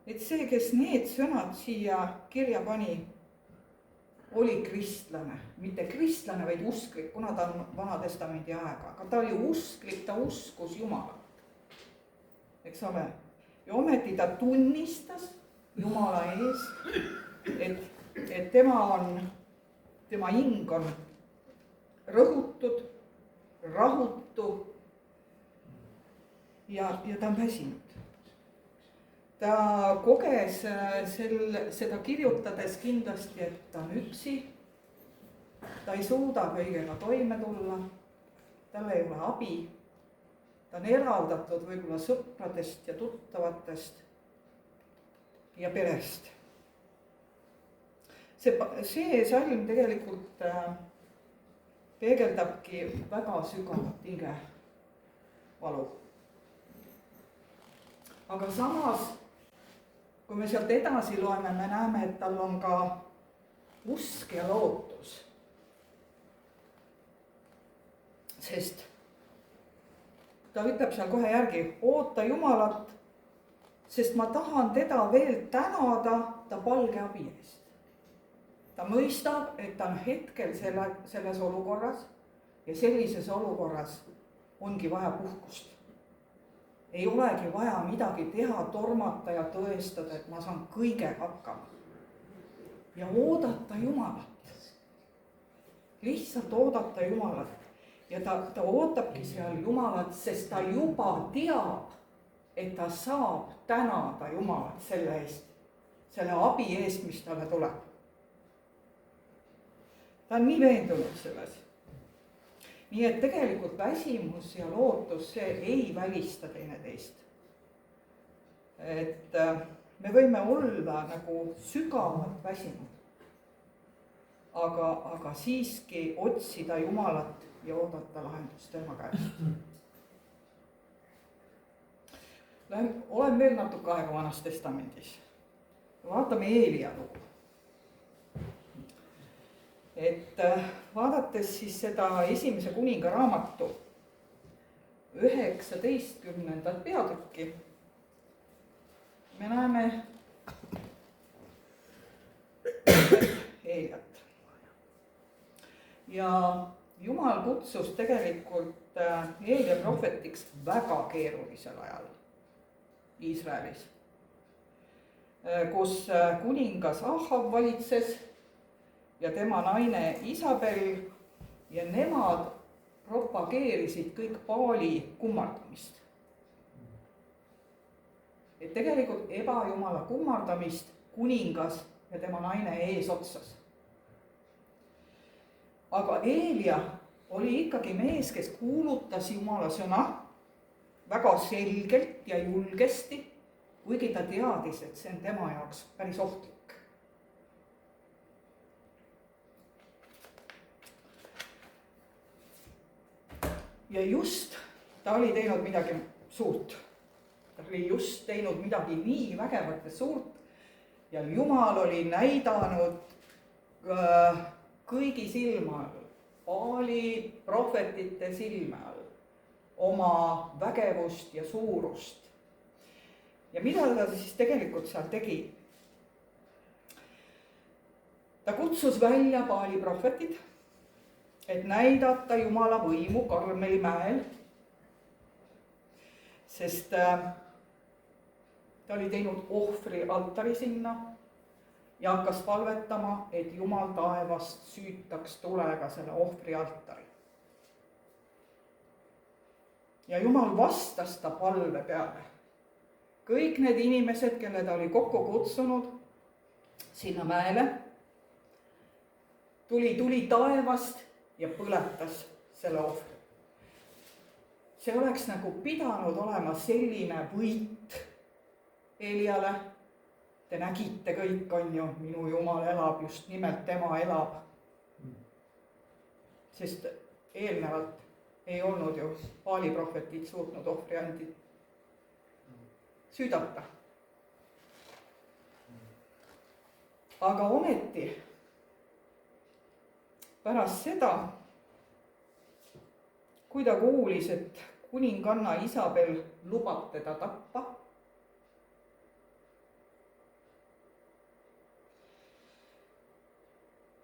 Speaker 2: et see, kes need sõnad siia kirja pani, oli kristlane. Mitte kristlane, vaid usklik, kuna ta on Vana-testamendi aega. Aga ta oli usklik, ta uskus Jumalat. Eks ole? Ja ometi ta tunnistas Jumala ees, et tema hing on rõhutud, rahutu ja ta on väsinud. Ta koges seda kirjutades kindlasti, et ta on üksi, ta ei suuda kõigega toime tulla, tal ei ole abi, ta on eraldatud võib-olla sõpradest ja tuttavatest ja perest. See salm tegelikult peegeldabki väga sügavat hinge valu. Aga samas, kui me sealt edasi loeme, me näeme, et tal on ka usk ja lootus. Sest ta ütleb seal kohe järgi, oota Jumalat, sest ma tahan teda veel tänada ta palge abi eest. Ta mõistab, et ta on hetkel selles olukorras ja sellises olukorras ongi vaja puhkust. Ei olegi vaja midagi teha, tormata ja tõestada, et ma saan kõige hakkama. Ja oodata Jumalat. Lihtsalt oodata Jumalat. Ja ta ootabki seal Jumalat, sest ta juba teab, et ta saab tänada Jumalat selle eest, selle abi eest, mis talle tuleb. Ta on nii veendunud selles. Nii et tegelikult väsimus ja lootus, see ei välista teineteist. Et me võime olla nagu sügavalt väsinud, aga siiski otsida Jumalat ja oodata lahendust tema käest. Olen veel natuke aega Vanas Testamendis. Vaatame Eelia lugu. Et vaadates siis seda esimese kuninga raamatu 19. peatükki, me näeme Eeliat. Ja Jumal kutsus tegelikult Eelia prohvetiks väga keerulisel ajal Iisraelis, kus kuningas Ahab valitses ja tema naine Isabel ja nemad propageerisid kõik Baali kummardamist. Et tegelikult ebajumala kummardamist kuningas ja tema naine eesotsas. Aga Eelia oli ikkagi mees, kes kuulutas Jumala sõna väga selgelt ja julgesti, kuigi ta teadis, et see on tema jaoks päris ohtlik. Ja just ta oli teinud midagi suurt. Ta oli just teinud midagi nii vägevat ja suurt ja Jumal oli näidanud kõigi silma all, Baali prohvetite silme all oma vägevust ja suurust. Ja mida ta siis tegelikult seal tegi? Ta kutsus välja Baali prohvetid, et näidata Jumala võimu Karmeli mäel, sest ta oli teinud ohvrialtari sinna ja hakkas palvetama, et Jumal taevast süütaks tulega selle ohvrialtari. Ja Jumal vastas ta palve peale. Kõik need inimesed, kelle ta oli kokku kutsunud sinna mäele, tuli taevast ja põletas selle ohvri. See oleks nagu pidanud olema selline võit Eeliale. Te nägite kõik, on ju, minu Jumal elab, just nimelt tema elab. Sest eelnevalt ei olnud ju Baali prohvetid suutnud ohvriandit süüdata. Aga ometi pärast seda, kui ta kuulis, et kuninganna Isabel lubab teda tappa,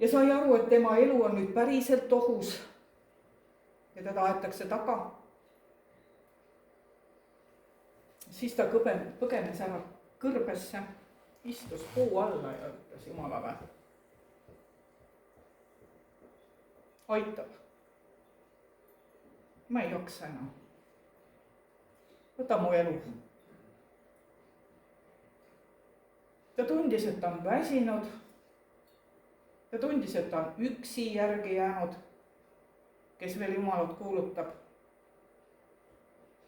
Speaker 2: ja sai aru, et tema elu on nüüd päriselt ohus ja teda aetakse taga, siis ta põgenes ära kõrbesse, istus puu alla ja ütles Jumalale, aitab. Ma ei jaksa enam. Võta mu elu. Ta tundis, et ta on väsinud. Ta tundis, et ta on üksi järgi jäänud, kes veel Jumalat kuulutab.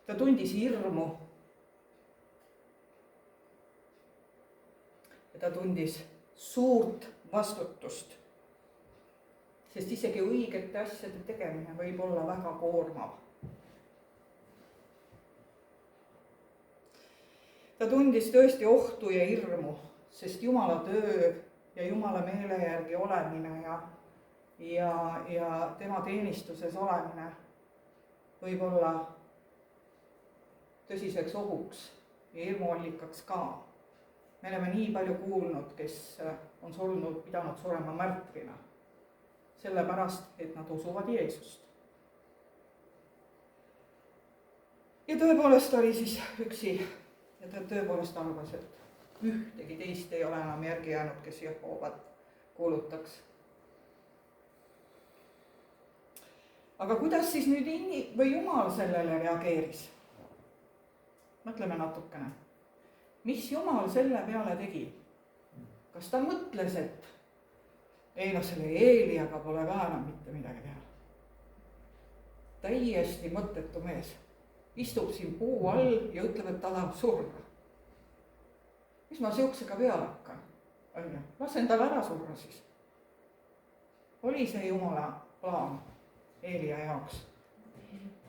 Speaker 2: Ta tundis hirmu. Ja ta tundis suurt vastutust. Sest isegi õigete asjade tegemine võib olla väga koormav. Ta tundis tõesti ohtu ja hirmu, sest Jumala töö ja Jumala meele järgi olemine ja tema teenistuses olemine võib olla tõsiseks ohuks ja hirmuallikaks ka. Me oleme nii palju kuulnud, kes on pidanud surema märtrina. Sellepärast, et nad usuvad Jeesust. Ja tõepoolest oli siis üksi ja ta tõepoolest arvas, et ühtegi teist ei ole enam järgi jäänud, kes Jehoovat kuulutaks. Aga kuidas siis nüüd Jumal sellele reageeris? Mõtleme natukene. Mis Jumal selle peale tegi? Kas ta mõtles, et selle Eeliaga pole ka enam mitte midagi teha? Täiesti mõttetu mees. Istub siin puu all ja ütleb, et ta tahab surra. Mis ma siuksega peale hakkan? Lasen tal ära surra siis. Oli see Jumala plaan Eelia jaoks?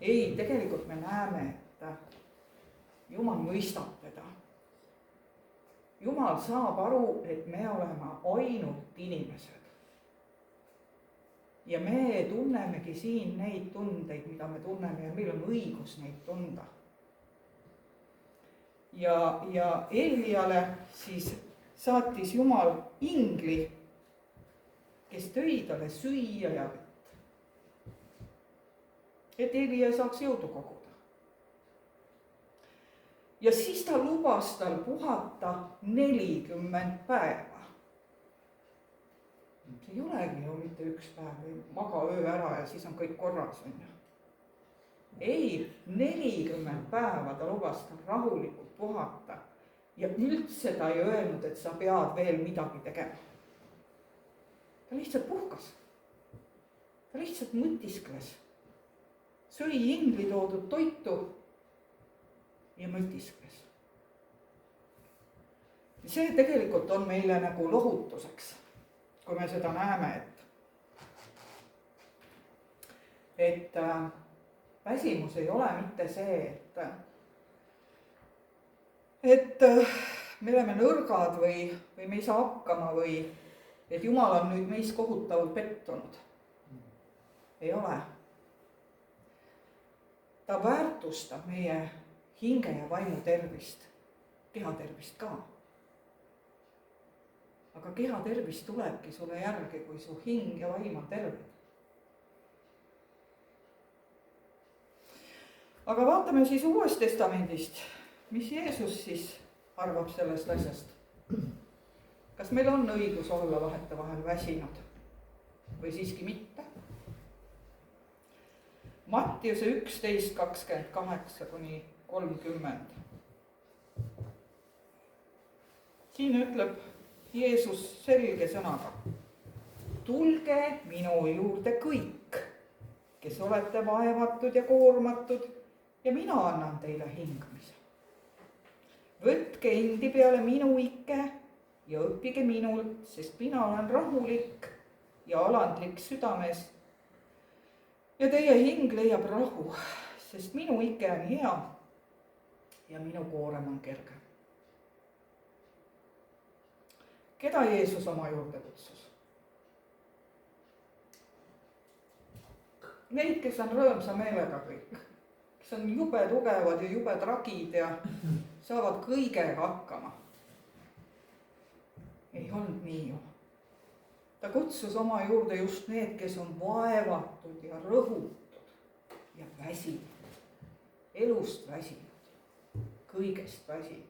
Speaker 2: Ei, tegelikult me näeme, et Jumal mõistab teda. Jumal saab aru, et me oleme ainult inimesed. Ja me tunnemegi siin neid tundeid, mida me tunneme ja meil on õigus neid tunda. Ja Eeliale siis saatis Jumal ingli, kes tõi talle süüa ja vett. Et Eelia saaks jõudu koguda. Ja siis ta lubas tal puhata 40 päeva. ei olegi ju mitte üks päev või maga öö ära ja siis on kõik korras, on ju. ei, 40 päeva ta lubas tal rahulikult puhata ja üldse ta ei öelnud, et sa pead veel midagi tegema. ta lihtsalt puhkas. ta lihtsalt mõtiskles, sõi ingli toodud toitu ja mõtiskles. see tegelikult on meile nagu lohutuseks, kui me seda näeme, et väsimus ei ole mitte see, et me oleme nõrgad või me ei saa hakkama või et Jumal on nüüd meis kohutavalt pettunud. ei ole. ta väärtustab meie hinge ja vaimu tervist, keha tervist ka. aga keha tervis tulebki sulle järgi, kui su hing ja vaim on terved. aga vaatame siis Uuest Testamendist, mis Jeesus siis arvab sellest asjast. kas meil on õigus olla vahetevahel väsinud või siiski mitte? Mattiuse 11:28-30. siin ütleb Jeesus selge sõnaga: tulge minu juurde kõik, kes olete vaevatud ja koormatud, ja mina annan teile hingamise. võtke endi peale minu ikke ja õppige minult, sest mina olen rahulik ja alandlik südames. ja teie hing leiab rahu, sest minu ike on hea ja minu koorem on kerge. keda Jeesus oma juurde kutsus? Neid, kes on rõõmsa meelega kõik, kes on jube tugevad ja jube tragid ja saavad kõigega hakkama. ei olnud nii ju. ta kutsus oma juurde just need, kes on vaevatud ja rõhutud ja väsinud, elust väsinud, kõigest väsinud.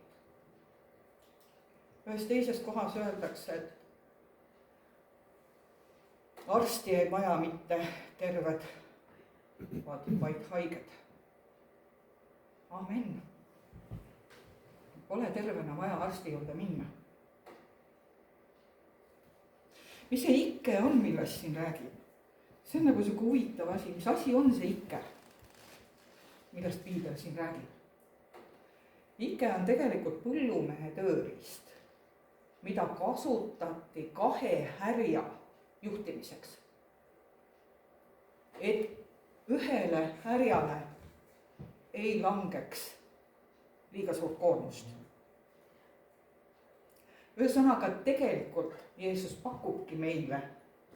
Speaker 2: ühes teises kohas öeldakse, et arsti ei vaja mitte terved, vaid haiged. Amen. Pole tervena vaja arsti juurde minna. mis see ikke on, millest siin räägib? see on nagu siuke huvitav asi, mis asi on see ikke, millest piibel siin räägib? ikke on tegelikult põllumehe tööriist, mida kasutati 2 härja juhtimiseks. et ühele härjale ei langeks liiga suurt koormust. ühesõnaga, tegelikult Jeesus pakubki meile,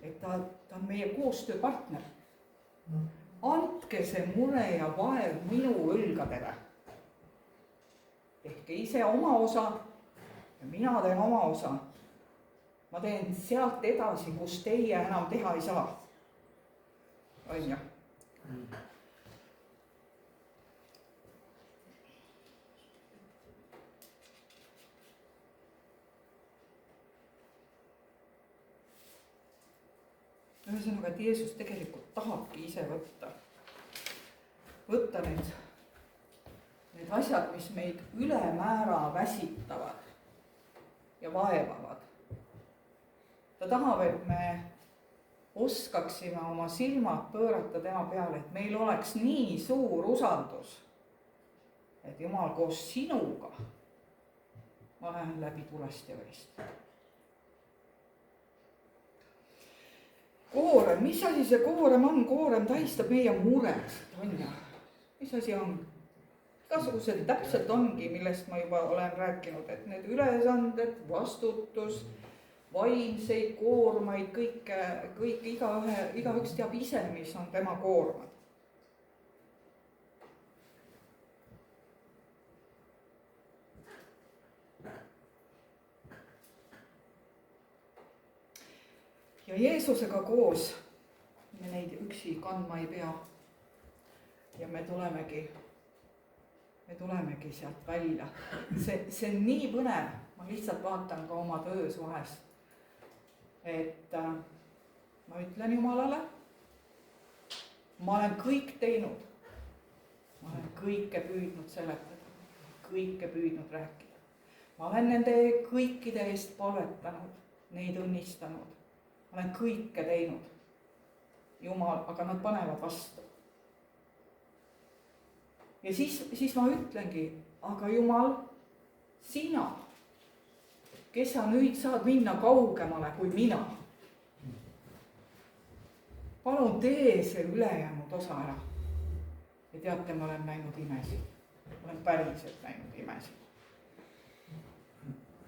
Speaker 2: et ta on meie koostööpartner. andke see mure ja vaev minu õlgadele. tehke ise oma osa ja mina teen oma osa. ma teen sealt edasi, kus teie enam teha ei saa. on ju? ühesõnaga, et Jeesus tegelikult tahabki ise võtta need asjad, mis meid ülemäära väsitavad ja vaevavad. ta tahab, et me oskaksime oma silmad pöörata tema peale, et meil oleks nii suur usaldus, et Jumal, koos sinuga ma lähen läbi tulest ja veest. koorem, mis asi see koorem on? koorem tähistab meie muresid, on ju? mis asi on? igasugused täpselt ongi, millest ma juba olen rääkinud, et need ülesanded, vastutus, vaimseid koormaid, kõik igaüks teab ise, mis on tema koormad. ja Jeesusega koos me neid üksi kandma ei pea. ja me tulemegi sealt välja. see on nii põnev, ma lihtsalt vaatan ka oma töös vahest, et ma ütlen Jumalale, ma olen kõik teinud. Ma olen kõike püüdnud seletada, kõike püüdnud rääkida. Ma olen nende kõikide eest palvetanud, neid õnnistanud. Ma olen kõike teinud. Jumal, aga nad panevad vastu. Ja siis ma ütlengi, aga Jumal, sina, kes sa nüüd saad minna kaugemale kui mina. Palun tee see ülejäänud osa ära. Ja teate, ma olen näinud imesid. Ma olen päriselt näinud imesid.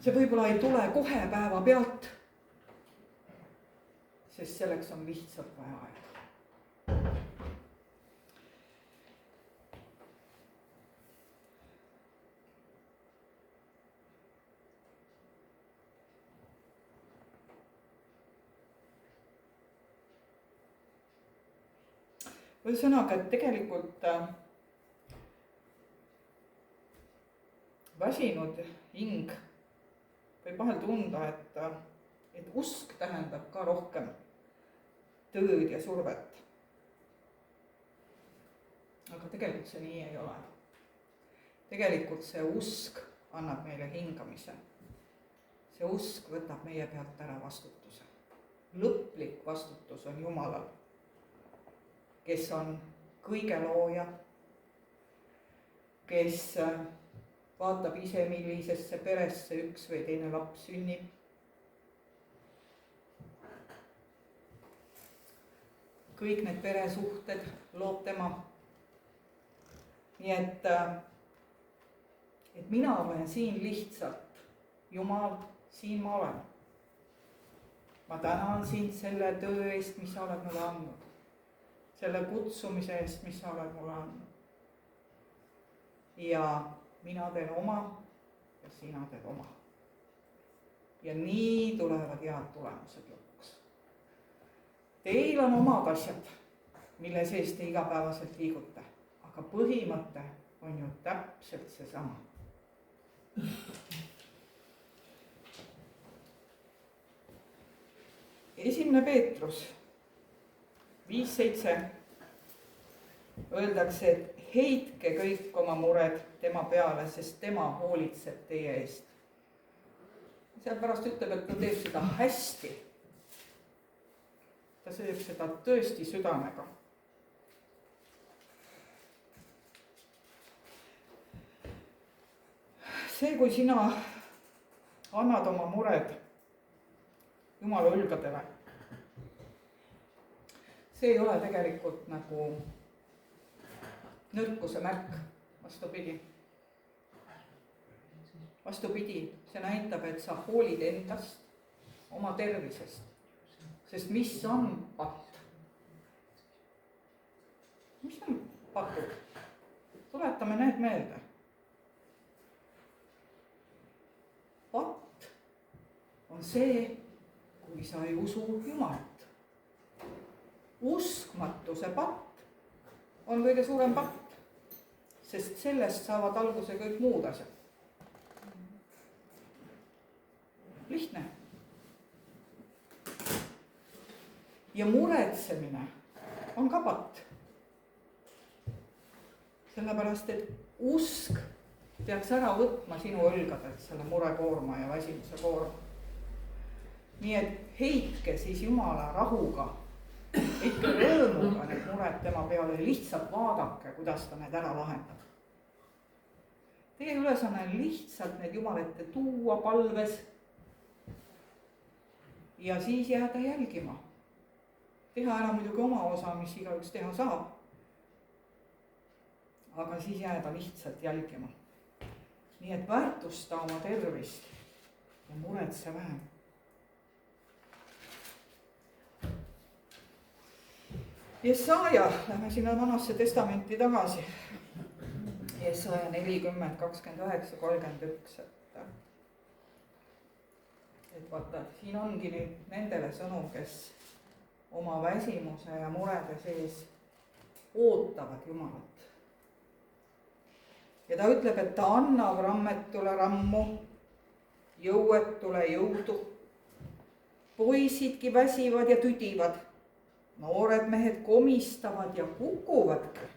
Speaker 2: See võib-olla ei tule kohe päeva pealt, sest selleks on lihtsalt vaja aega. Ühesõnaga, et tegelikult väsinud hing võib vahel tunda, et usk tähendab ka rohkem tööd ja survet. Aga tegelikult see nii ei ole. Tegelikult see usk annab meile hingamise. See usk võtab meie pealt ära vastutuse. Lõplik vastutus on Jumalal, kes on kõige looja, kes vaatab ise, millisesse peresse üks või teine laps sünnib. Kõik need peresuhted loob tema. Nii et mina olen siin lihtsalt, Jumal, siin ma olen. Ma tänan sind selle töö eest, mis sa oled mulle andnud. Selle kutsumise eest, mis sa oled mulle andnud. Ja mina teen oma ja sina teed oma. Ja nii tulevad head tulemused lõpuks. Teil on omad asjad, mille sees te igapäevaselt liigute, aga põhimõte on ju täpselt seesama. Esimene Peetrus 5.7 öeldakse, et heitke kõik oma mured tema peale, sest tema hoolitseb teie eest. Sealpärast ütleb, et ta teeb seda hästi. Ta teeb seda tõesti südamega. See, kui sina annad oma mured Jumala õlgadele, see ei ole tegelikult nagu nõrkuse märk, vastupidi. Vastupidi, see näitab, et sa hoolid endast, oma tervisest. Sest mis on patt? Mis on patud? Tuletame need meelde. Patt on see, kui sa ei usu Jumalat. Uskmatuse patt on kõige suurem patt, sest sellest saavad alguse kõik muud asjad. Lihtne. Ja muretsemine on ka patt. Sellepärast, et usk peaks ära võtma sinu õlgadelt selle murekoorma ja väsimuse koorma. Nii et heitke siis Jumala rahuga, heitke rõõmuga need mured tema peale ja lihtsalt vaadake, kuidas ta need ära lahendab. Teie ülesanne on lihtsalt need Jumala ette tuua palves ja siis jääda jälgima. Teha ära muidugi oma osa, mis igaüks teha saab. Aga siis jääda lihtsalt jälgima. Nii et väärtusta oma tervist ja muretse vähem. Jesaja, lähme sinna Vanasse testamenti tagasi. Jesaja 40, 29, 31. Et vaata, siin ongi nüüd nendele sõnum, kes oma väsimuse ja murede sees ootavad Jumalat. Ja ta ütleb, et ta annab rammetule rammu, jõuetule jõudu. Poisidki väsivad ja tüdivad, noored mehed komistavad ja kukuvadki.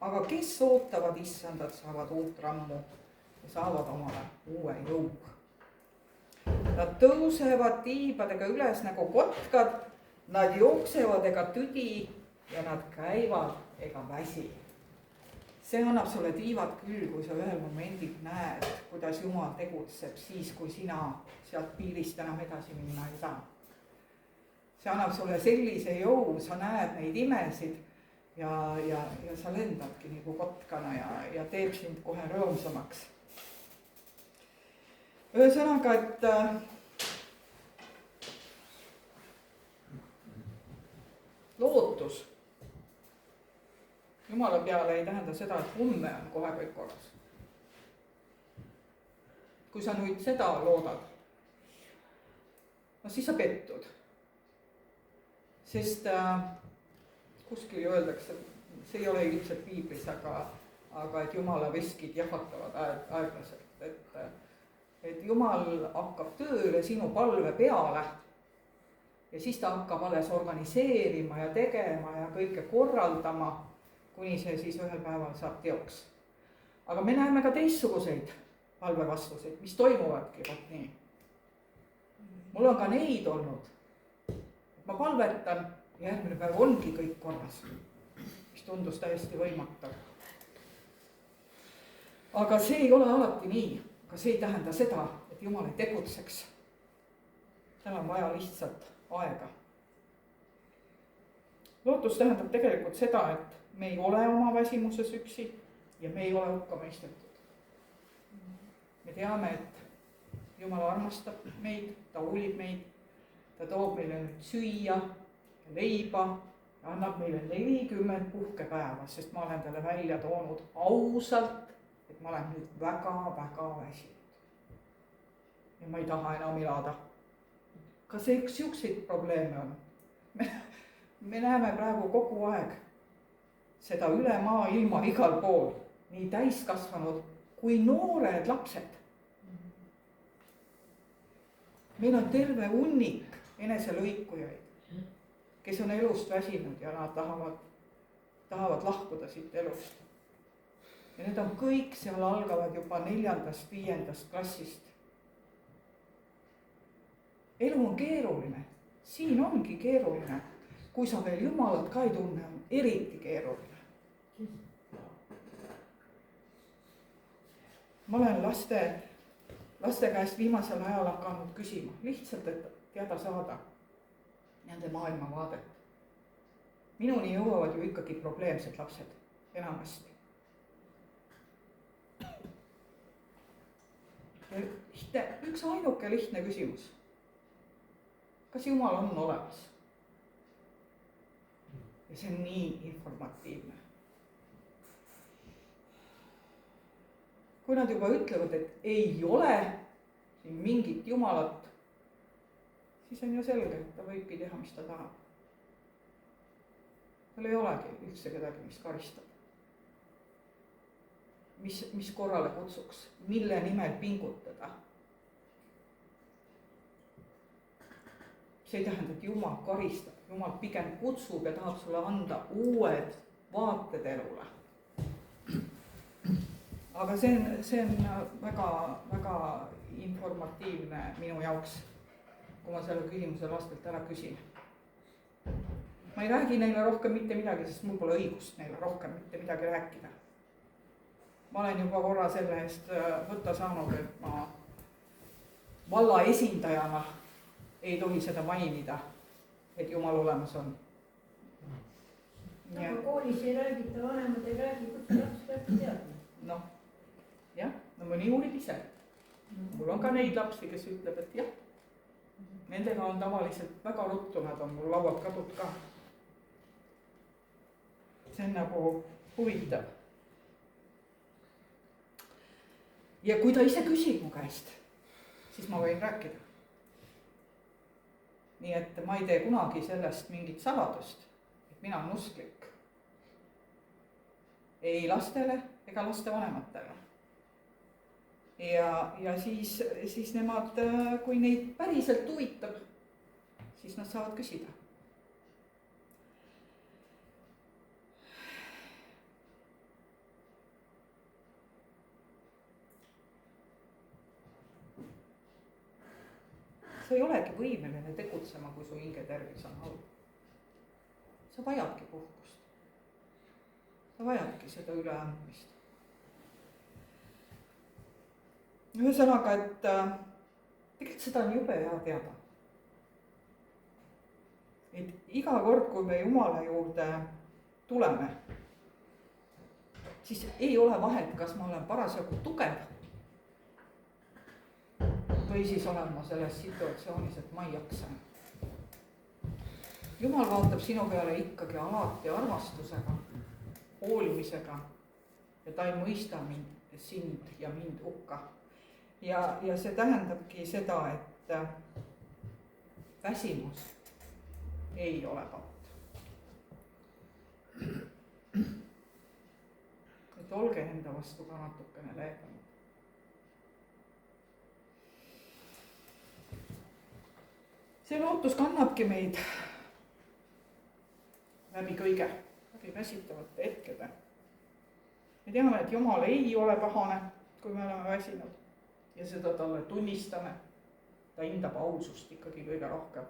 Speaker 2: aga kes ootavad issandat, saavad uut rammu ja saavad omale uue jõu. Nad tõusevad tiibadega üles nagu kotkad, nad jooksevad ega tüdi ja nad käivad ega väsi. See annab sulle tiivad küll, kui sa ühel momendil näed, kuidas Jumal tegutseb siis, kui sina sealt piirist enam edasi minna ei saa. See annab sulle sellise jõu, sa näed neid imesid ja sa lendadki nagu kotkana ja teeb sind kohe rõõmsamaks. Ühesõnaga, et lootus Jumala peale ei tähenda seda, et homme on kohe kõik korras. Kui sa nüüd seda loodad, no siis sa pettud. Sest kuskil ju öeldakse, see ei ole üldiselt piiblis, aga et Jumala veskid jahvatavad aeglaselt, et Jumal hakkab tööle sinu palve peale ja siis ta hakkab alles organiseerima ja tegema ja kõike korraldama, kuni see siis ühel päeval saab teoks. Aga me näeme ka teistsuguseid palvevastuseid, mis toimuvadki vot nii. Mul on ka neid olnud. Ma palvetan ja järgmine päev ongi kõik korras, mis tundus täiesti võimatu. Aga see ei ole alati nii, aga see ei tähenda seda, et Jumal ei tegutseks. Tal on vaja lihtsalt aega. Lootus tähendab tegelikult seda, et me ei ole oma väsimuses üksi ja me ei ole hukka mõistetud. Me teame, et Jumal armastab meid, ta hoolib meid, ta toob meile nüüd süüa ja leiba ja annab meile 40 puhkepäeva, sest ma olen talle välja toonud ausalt, et ma olen nüüd väga-väga väsinud. Ja ma ei taha enam elada. Ka see üks siukseid probleeme on. Me näeme praegu kogu aeg seda üle maailma igal pool, nii täiskasvanud kui noored lapsed. Meil on terve hunnik eneselõikujaid, kes on elust väsinud ja nad tahavad lahkuda siit elust. Ja need on kõik seal algavad juba 4.–5. klassist. Elu on keeruline, siin ongi keeruline. Kui sa veel Jumalat ka ei tunne, on eriti keeruline. Ma olen laste käest viimasel ajal hakanud küsima, lihtsalt, et teada saada nende maailmavaadet. Minuni jõuavad ju ikkagi probleemsed lapsed, enamasti. Ja üks ainuke lihtne küsimus. Kas Jumal on olemas? Ja see on nii informatiivne. Kui nad juba ütlevad, et ei ole siin mingit Jumalat, siis on ju selge, et ta võibki teha, mis ta tahab. Tal ei olegi üldse kedagi, mis karistab. Mis korrale kutsuks, mille nimel pingutada. See ei tähenda, et Jumal karistab. Jumal pigem kutsub ja tahab sulle anda uued vaated elule. Aga see on väga informatiivne minu jaoks, kui ma selle küsimuse lastelt ära küsin. Ma ei räägi neile rohkem mitte midagi, sest mul pole õigust neile rohkem mitte midagi rääkida. Ma olen juba korra selle eest võtta saanud, et ma valla esindajana ei tohi seda mainida, et Jumal olemas on.
Speaker 3: Aga koolis ei räägita, vanemad ei räägi, kus laps peab teadma.
Speaker 2: Noh, jah, no mõni uurib ise. Mul on ka neid lapsi, kes ütleb, et jah, nendega on tavaliselt väga ruttu, nad on mul lauad kadud ka. See on nagu huvitav. Ja kui ta ise küsib mu käest, siis ma võin rääkida. Nii et ma ei tee kunagi sellest mingit saladust, et mina olen usklik. Ei lastele ega laste vanematele. Ja siis nemad, kui neid päriselt huvitab, siis nad saavad küsida. sa ei olegi võimeline tegutsema, kui su hinge tervis on halb. sa vajadki puhkust. sa vajadki seda üleandmist. ühesõnaga, et tegelikult seda on jube hea teada. et iga kord, kui me Jumala juurde tuleme, siis ei ole vahet, kas ma olen parasjagu tugev või siis olen ma selles situatsioonis, et ma ei jaksa. Jumal vaatab sinu peale ikkagi alati armastusega, hoolimisega ja ta ei mõista sind ja mind hukka. Ja see tähendabki seda, et väsimus ei ole patt. et olge enda vastu ka natukene leebemad. see lootus kannabki meid läbi kõige, läbi väsitavate hetkede. me teame, et Jumal ei ole pahane, kui me oleme väsinud ja seda talle tunnistame. ta hindab ausust ikkagi kõige rohkem.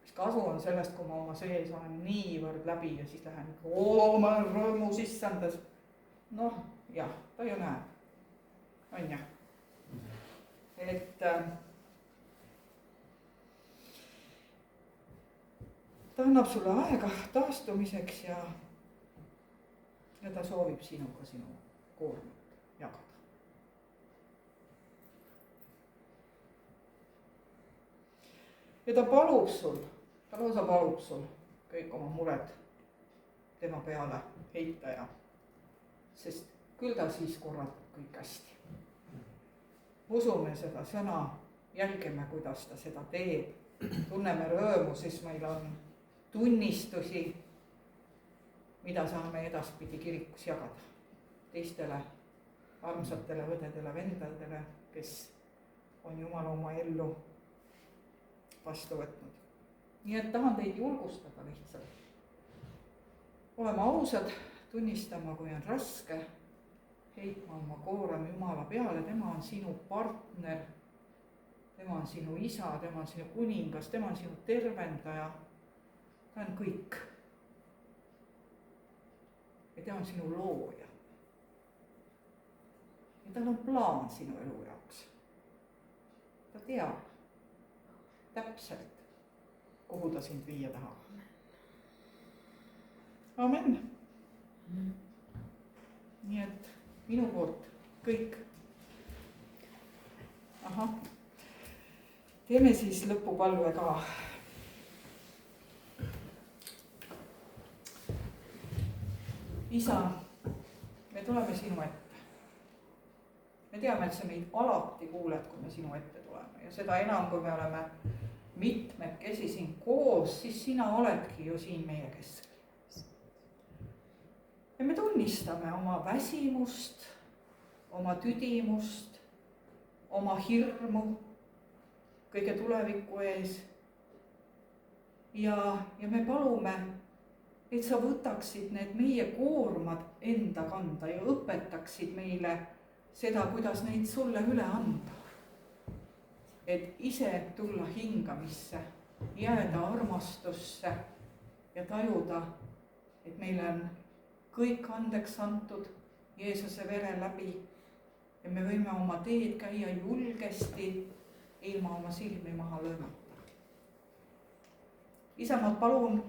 Speaker 2: mis kasu on sellest, kui ma oma sees olen niivõrd läbi ja siis lähen, ma olen rõõmus issandas. noh, jah, ta ju näeb, on jah. et ta annab sulle aega taastumiseks ja ta soovib sinuga sinu koormat jagada. ja ta palub sul, ta lausa palub sul kõik oma mured tema peale heita ja, sest küll ta siis korraldab kõik hästi. usume seda sõna, jälgime, kuidas ta seda teeb, tunneme rõõmu, siis meil on tunnistusi, mida saame edaspidi kirikus jagada teistele armsatele õdedele, vendadele, kes on Jumala oma ellu vastu võtnud. nii et tahan teid julgustada lihtsalt. oleme ausad, tunnistama, kui on raske, heitma oma koorem Jumala peale, tema on sinu partner, tema on sinu isa, tema on sinu kuningas, tema on sinu tervendaja, ta on kõik. ja ta on sinu looja. ja tal on plaan sinu elu jaoks. ta teab täpselt, kuhu ta sind viia tahab. Amen. nii et minu poolt kõik. ahah, teeme siis lõpupalve ka. isa, me tuleme sinu ette. me teame, et sa meid alati kuuled, kui me sinu ette tuleme ja seda enam, kui me oleme mitmekesi siin koos, siis sina oledki ju siin meie keskel. ja me tunnistame oma väsimust, oma tüdimust, oma hirmu kõige tuleviku ees. ja me palume, et sa võtaksid need meie koormad enda kanda ja õpetaksid meile seda, kuidas neid sulle üle anda. et ise tulla hingamisse, jääda armastusse ja tajuda, et meile on kõik andeks antud Jeesuse vere läbi ja me võime oma teed käia julgesti, ilma oma silmi maha löömata. isa, ma palun,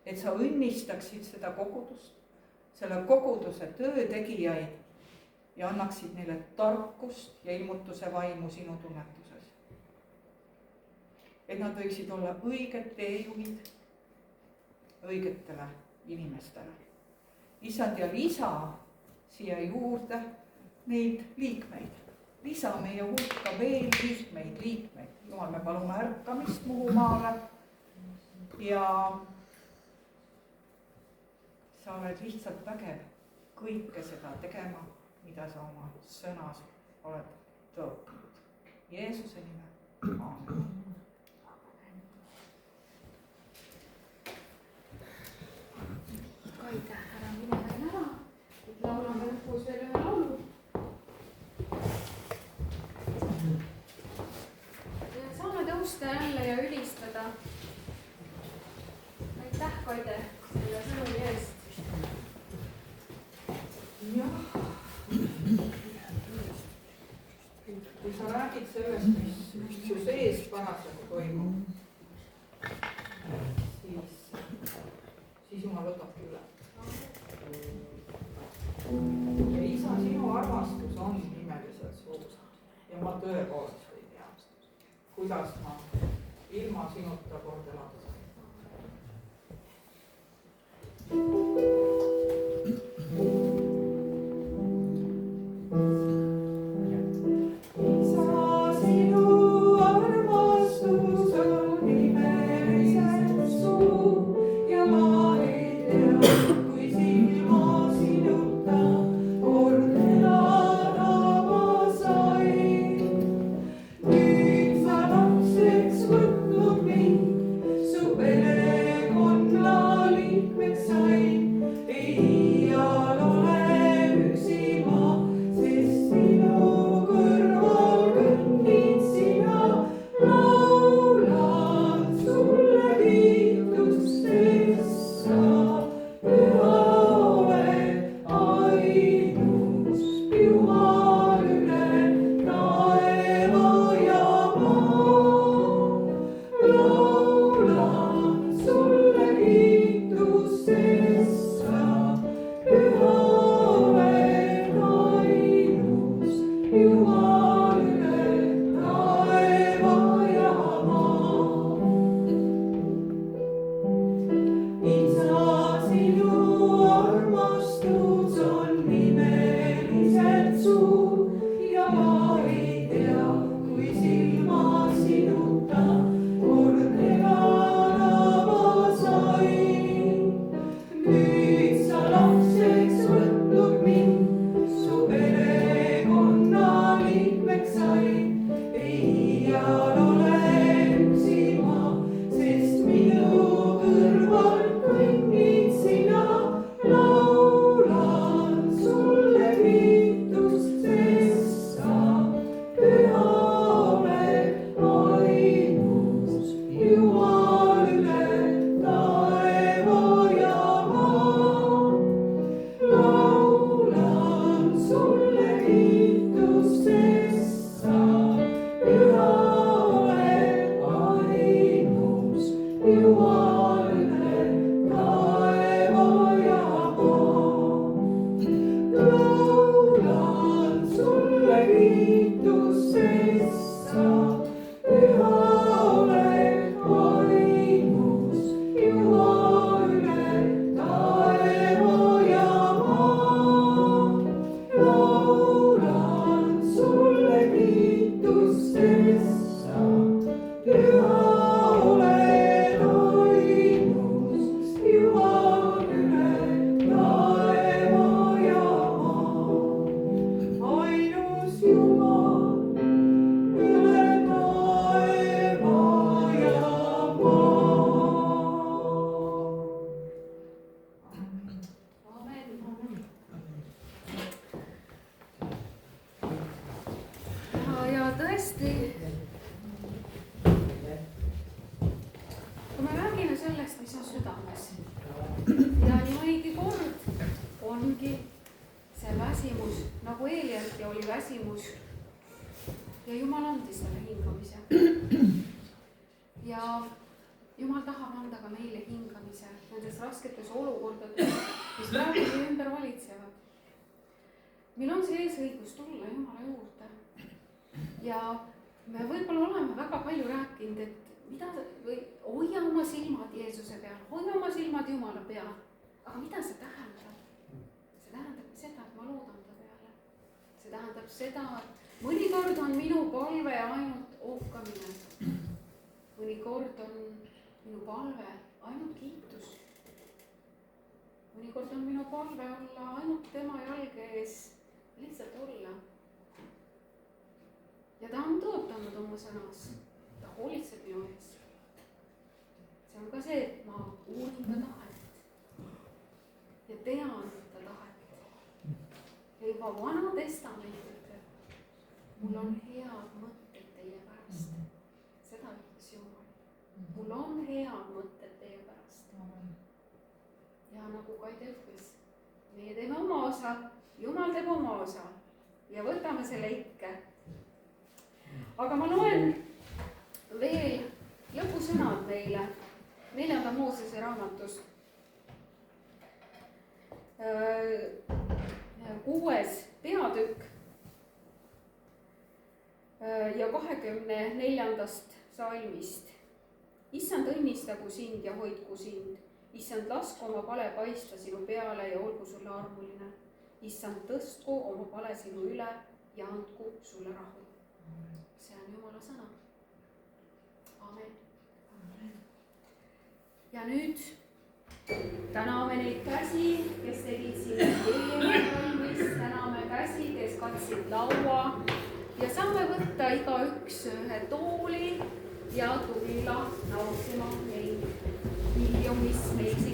Speaker 2: et sa õnnistaksid seda kogudust, selle koguduse töötegijaid ja annaksid neile tarkust ja ilmutuse vaimu sinu tunnetuses. et nad võiksid olla õiged teejuhid õigetele inimestele. issand, ja lisa siia juurde neid liikmeid, lisa meie hulka veel liikmeid. Jumal, me palume ärkamist Muhumaale ja sa oled lihtsalt vägev kõike seda tegema, mida sa oma sõnas oled tõotanud. Jeesuse nimel, aamen.
Speaker 1: aitäh, ära mine veel ära, et laulame lõpus veel ühe laulu. saame tõusta. aitäh, Kaide, selle sõnumi eest.
Speaker 2: jah. kui sa räägid sellest, mis su sees parasjagu toimub, siis Jumal võtabki üle. ja isa, sinu armastus on imeliselt suur ja ma tõepoolest ei tea, kuidas ma ilma sinuta kord elada sain.
Speaker 1: Rasketes olukordades, mis praegu meie ümber valitsevad. meil on see eesõigus tulla Jumala juurde. ja me võib-olla oleme väga palju rääkinud, et mida või hoia oma silmad Jeesuse peal, hoia oma silmad Jumala peal. aga mida see tähendab? See tähendab seda, et ma loodan ta peale. See tähendab seda, et mõnikord on minu palve ainult ohkamine. mõnikord on minu palve ainult kiitus. mõnikord on minu palve olla ainult tema jalge ees, lihtsalt olla. ja ta on tõotanud oma sõnas, ta hoolitseb minu ees. see on ka see, et ma uurin ta tahet ja tean ta tahet. ja juba Vana Testament ütleb, mul on head mõtted teie pärast. seda ütles Jumal. mul on head mõtted teie pärast. nagu Kaide ütles. meie teeme oma osa, Jumal teeb oma osa ja võtame selle ikke. aga ma loen veel lõpusõnad meile 4. Moosese raamatust. 6. peatükk ja 24. salmist. Issand õnnistagu sind ja hoidku sind. Issand lasku oma pale paista sinu peale ja olgu sulle armuline. Issand tõstku oma pale sinu üle ja andku sulle rahu. See on Jumala sõna. Amen. Ja nüüd täname neid käsi, kes tegid siin valmis, täname käsi, kes katsid laua ja saame võtta igaüks ühe tooli ja tulla nautima neid vilju, mis meil siin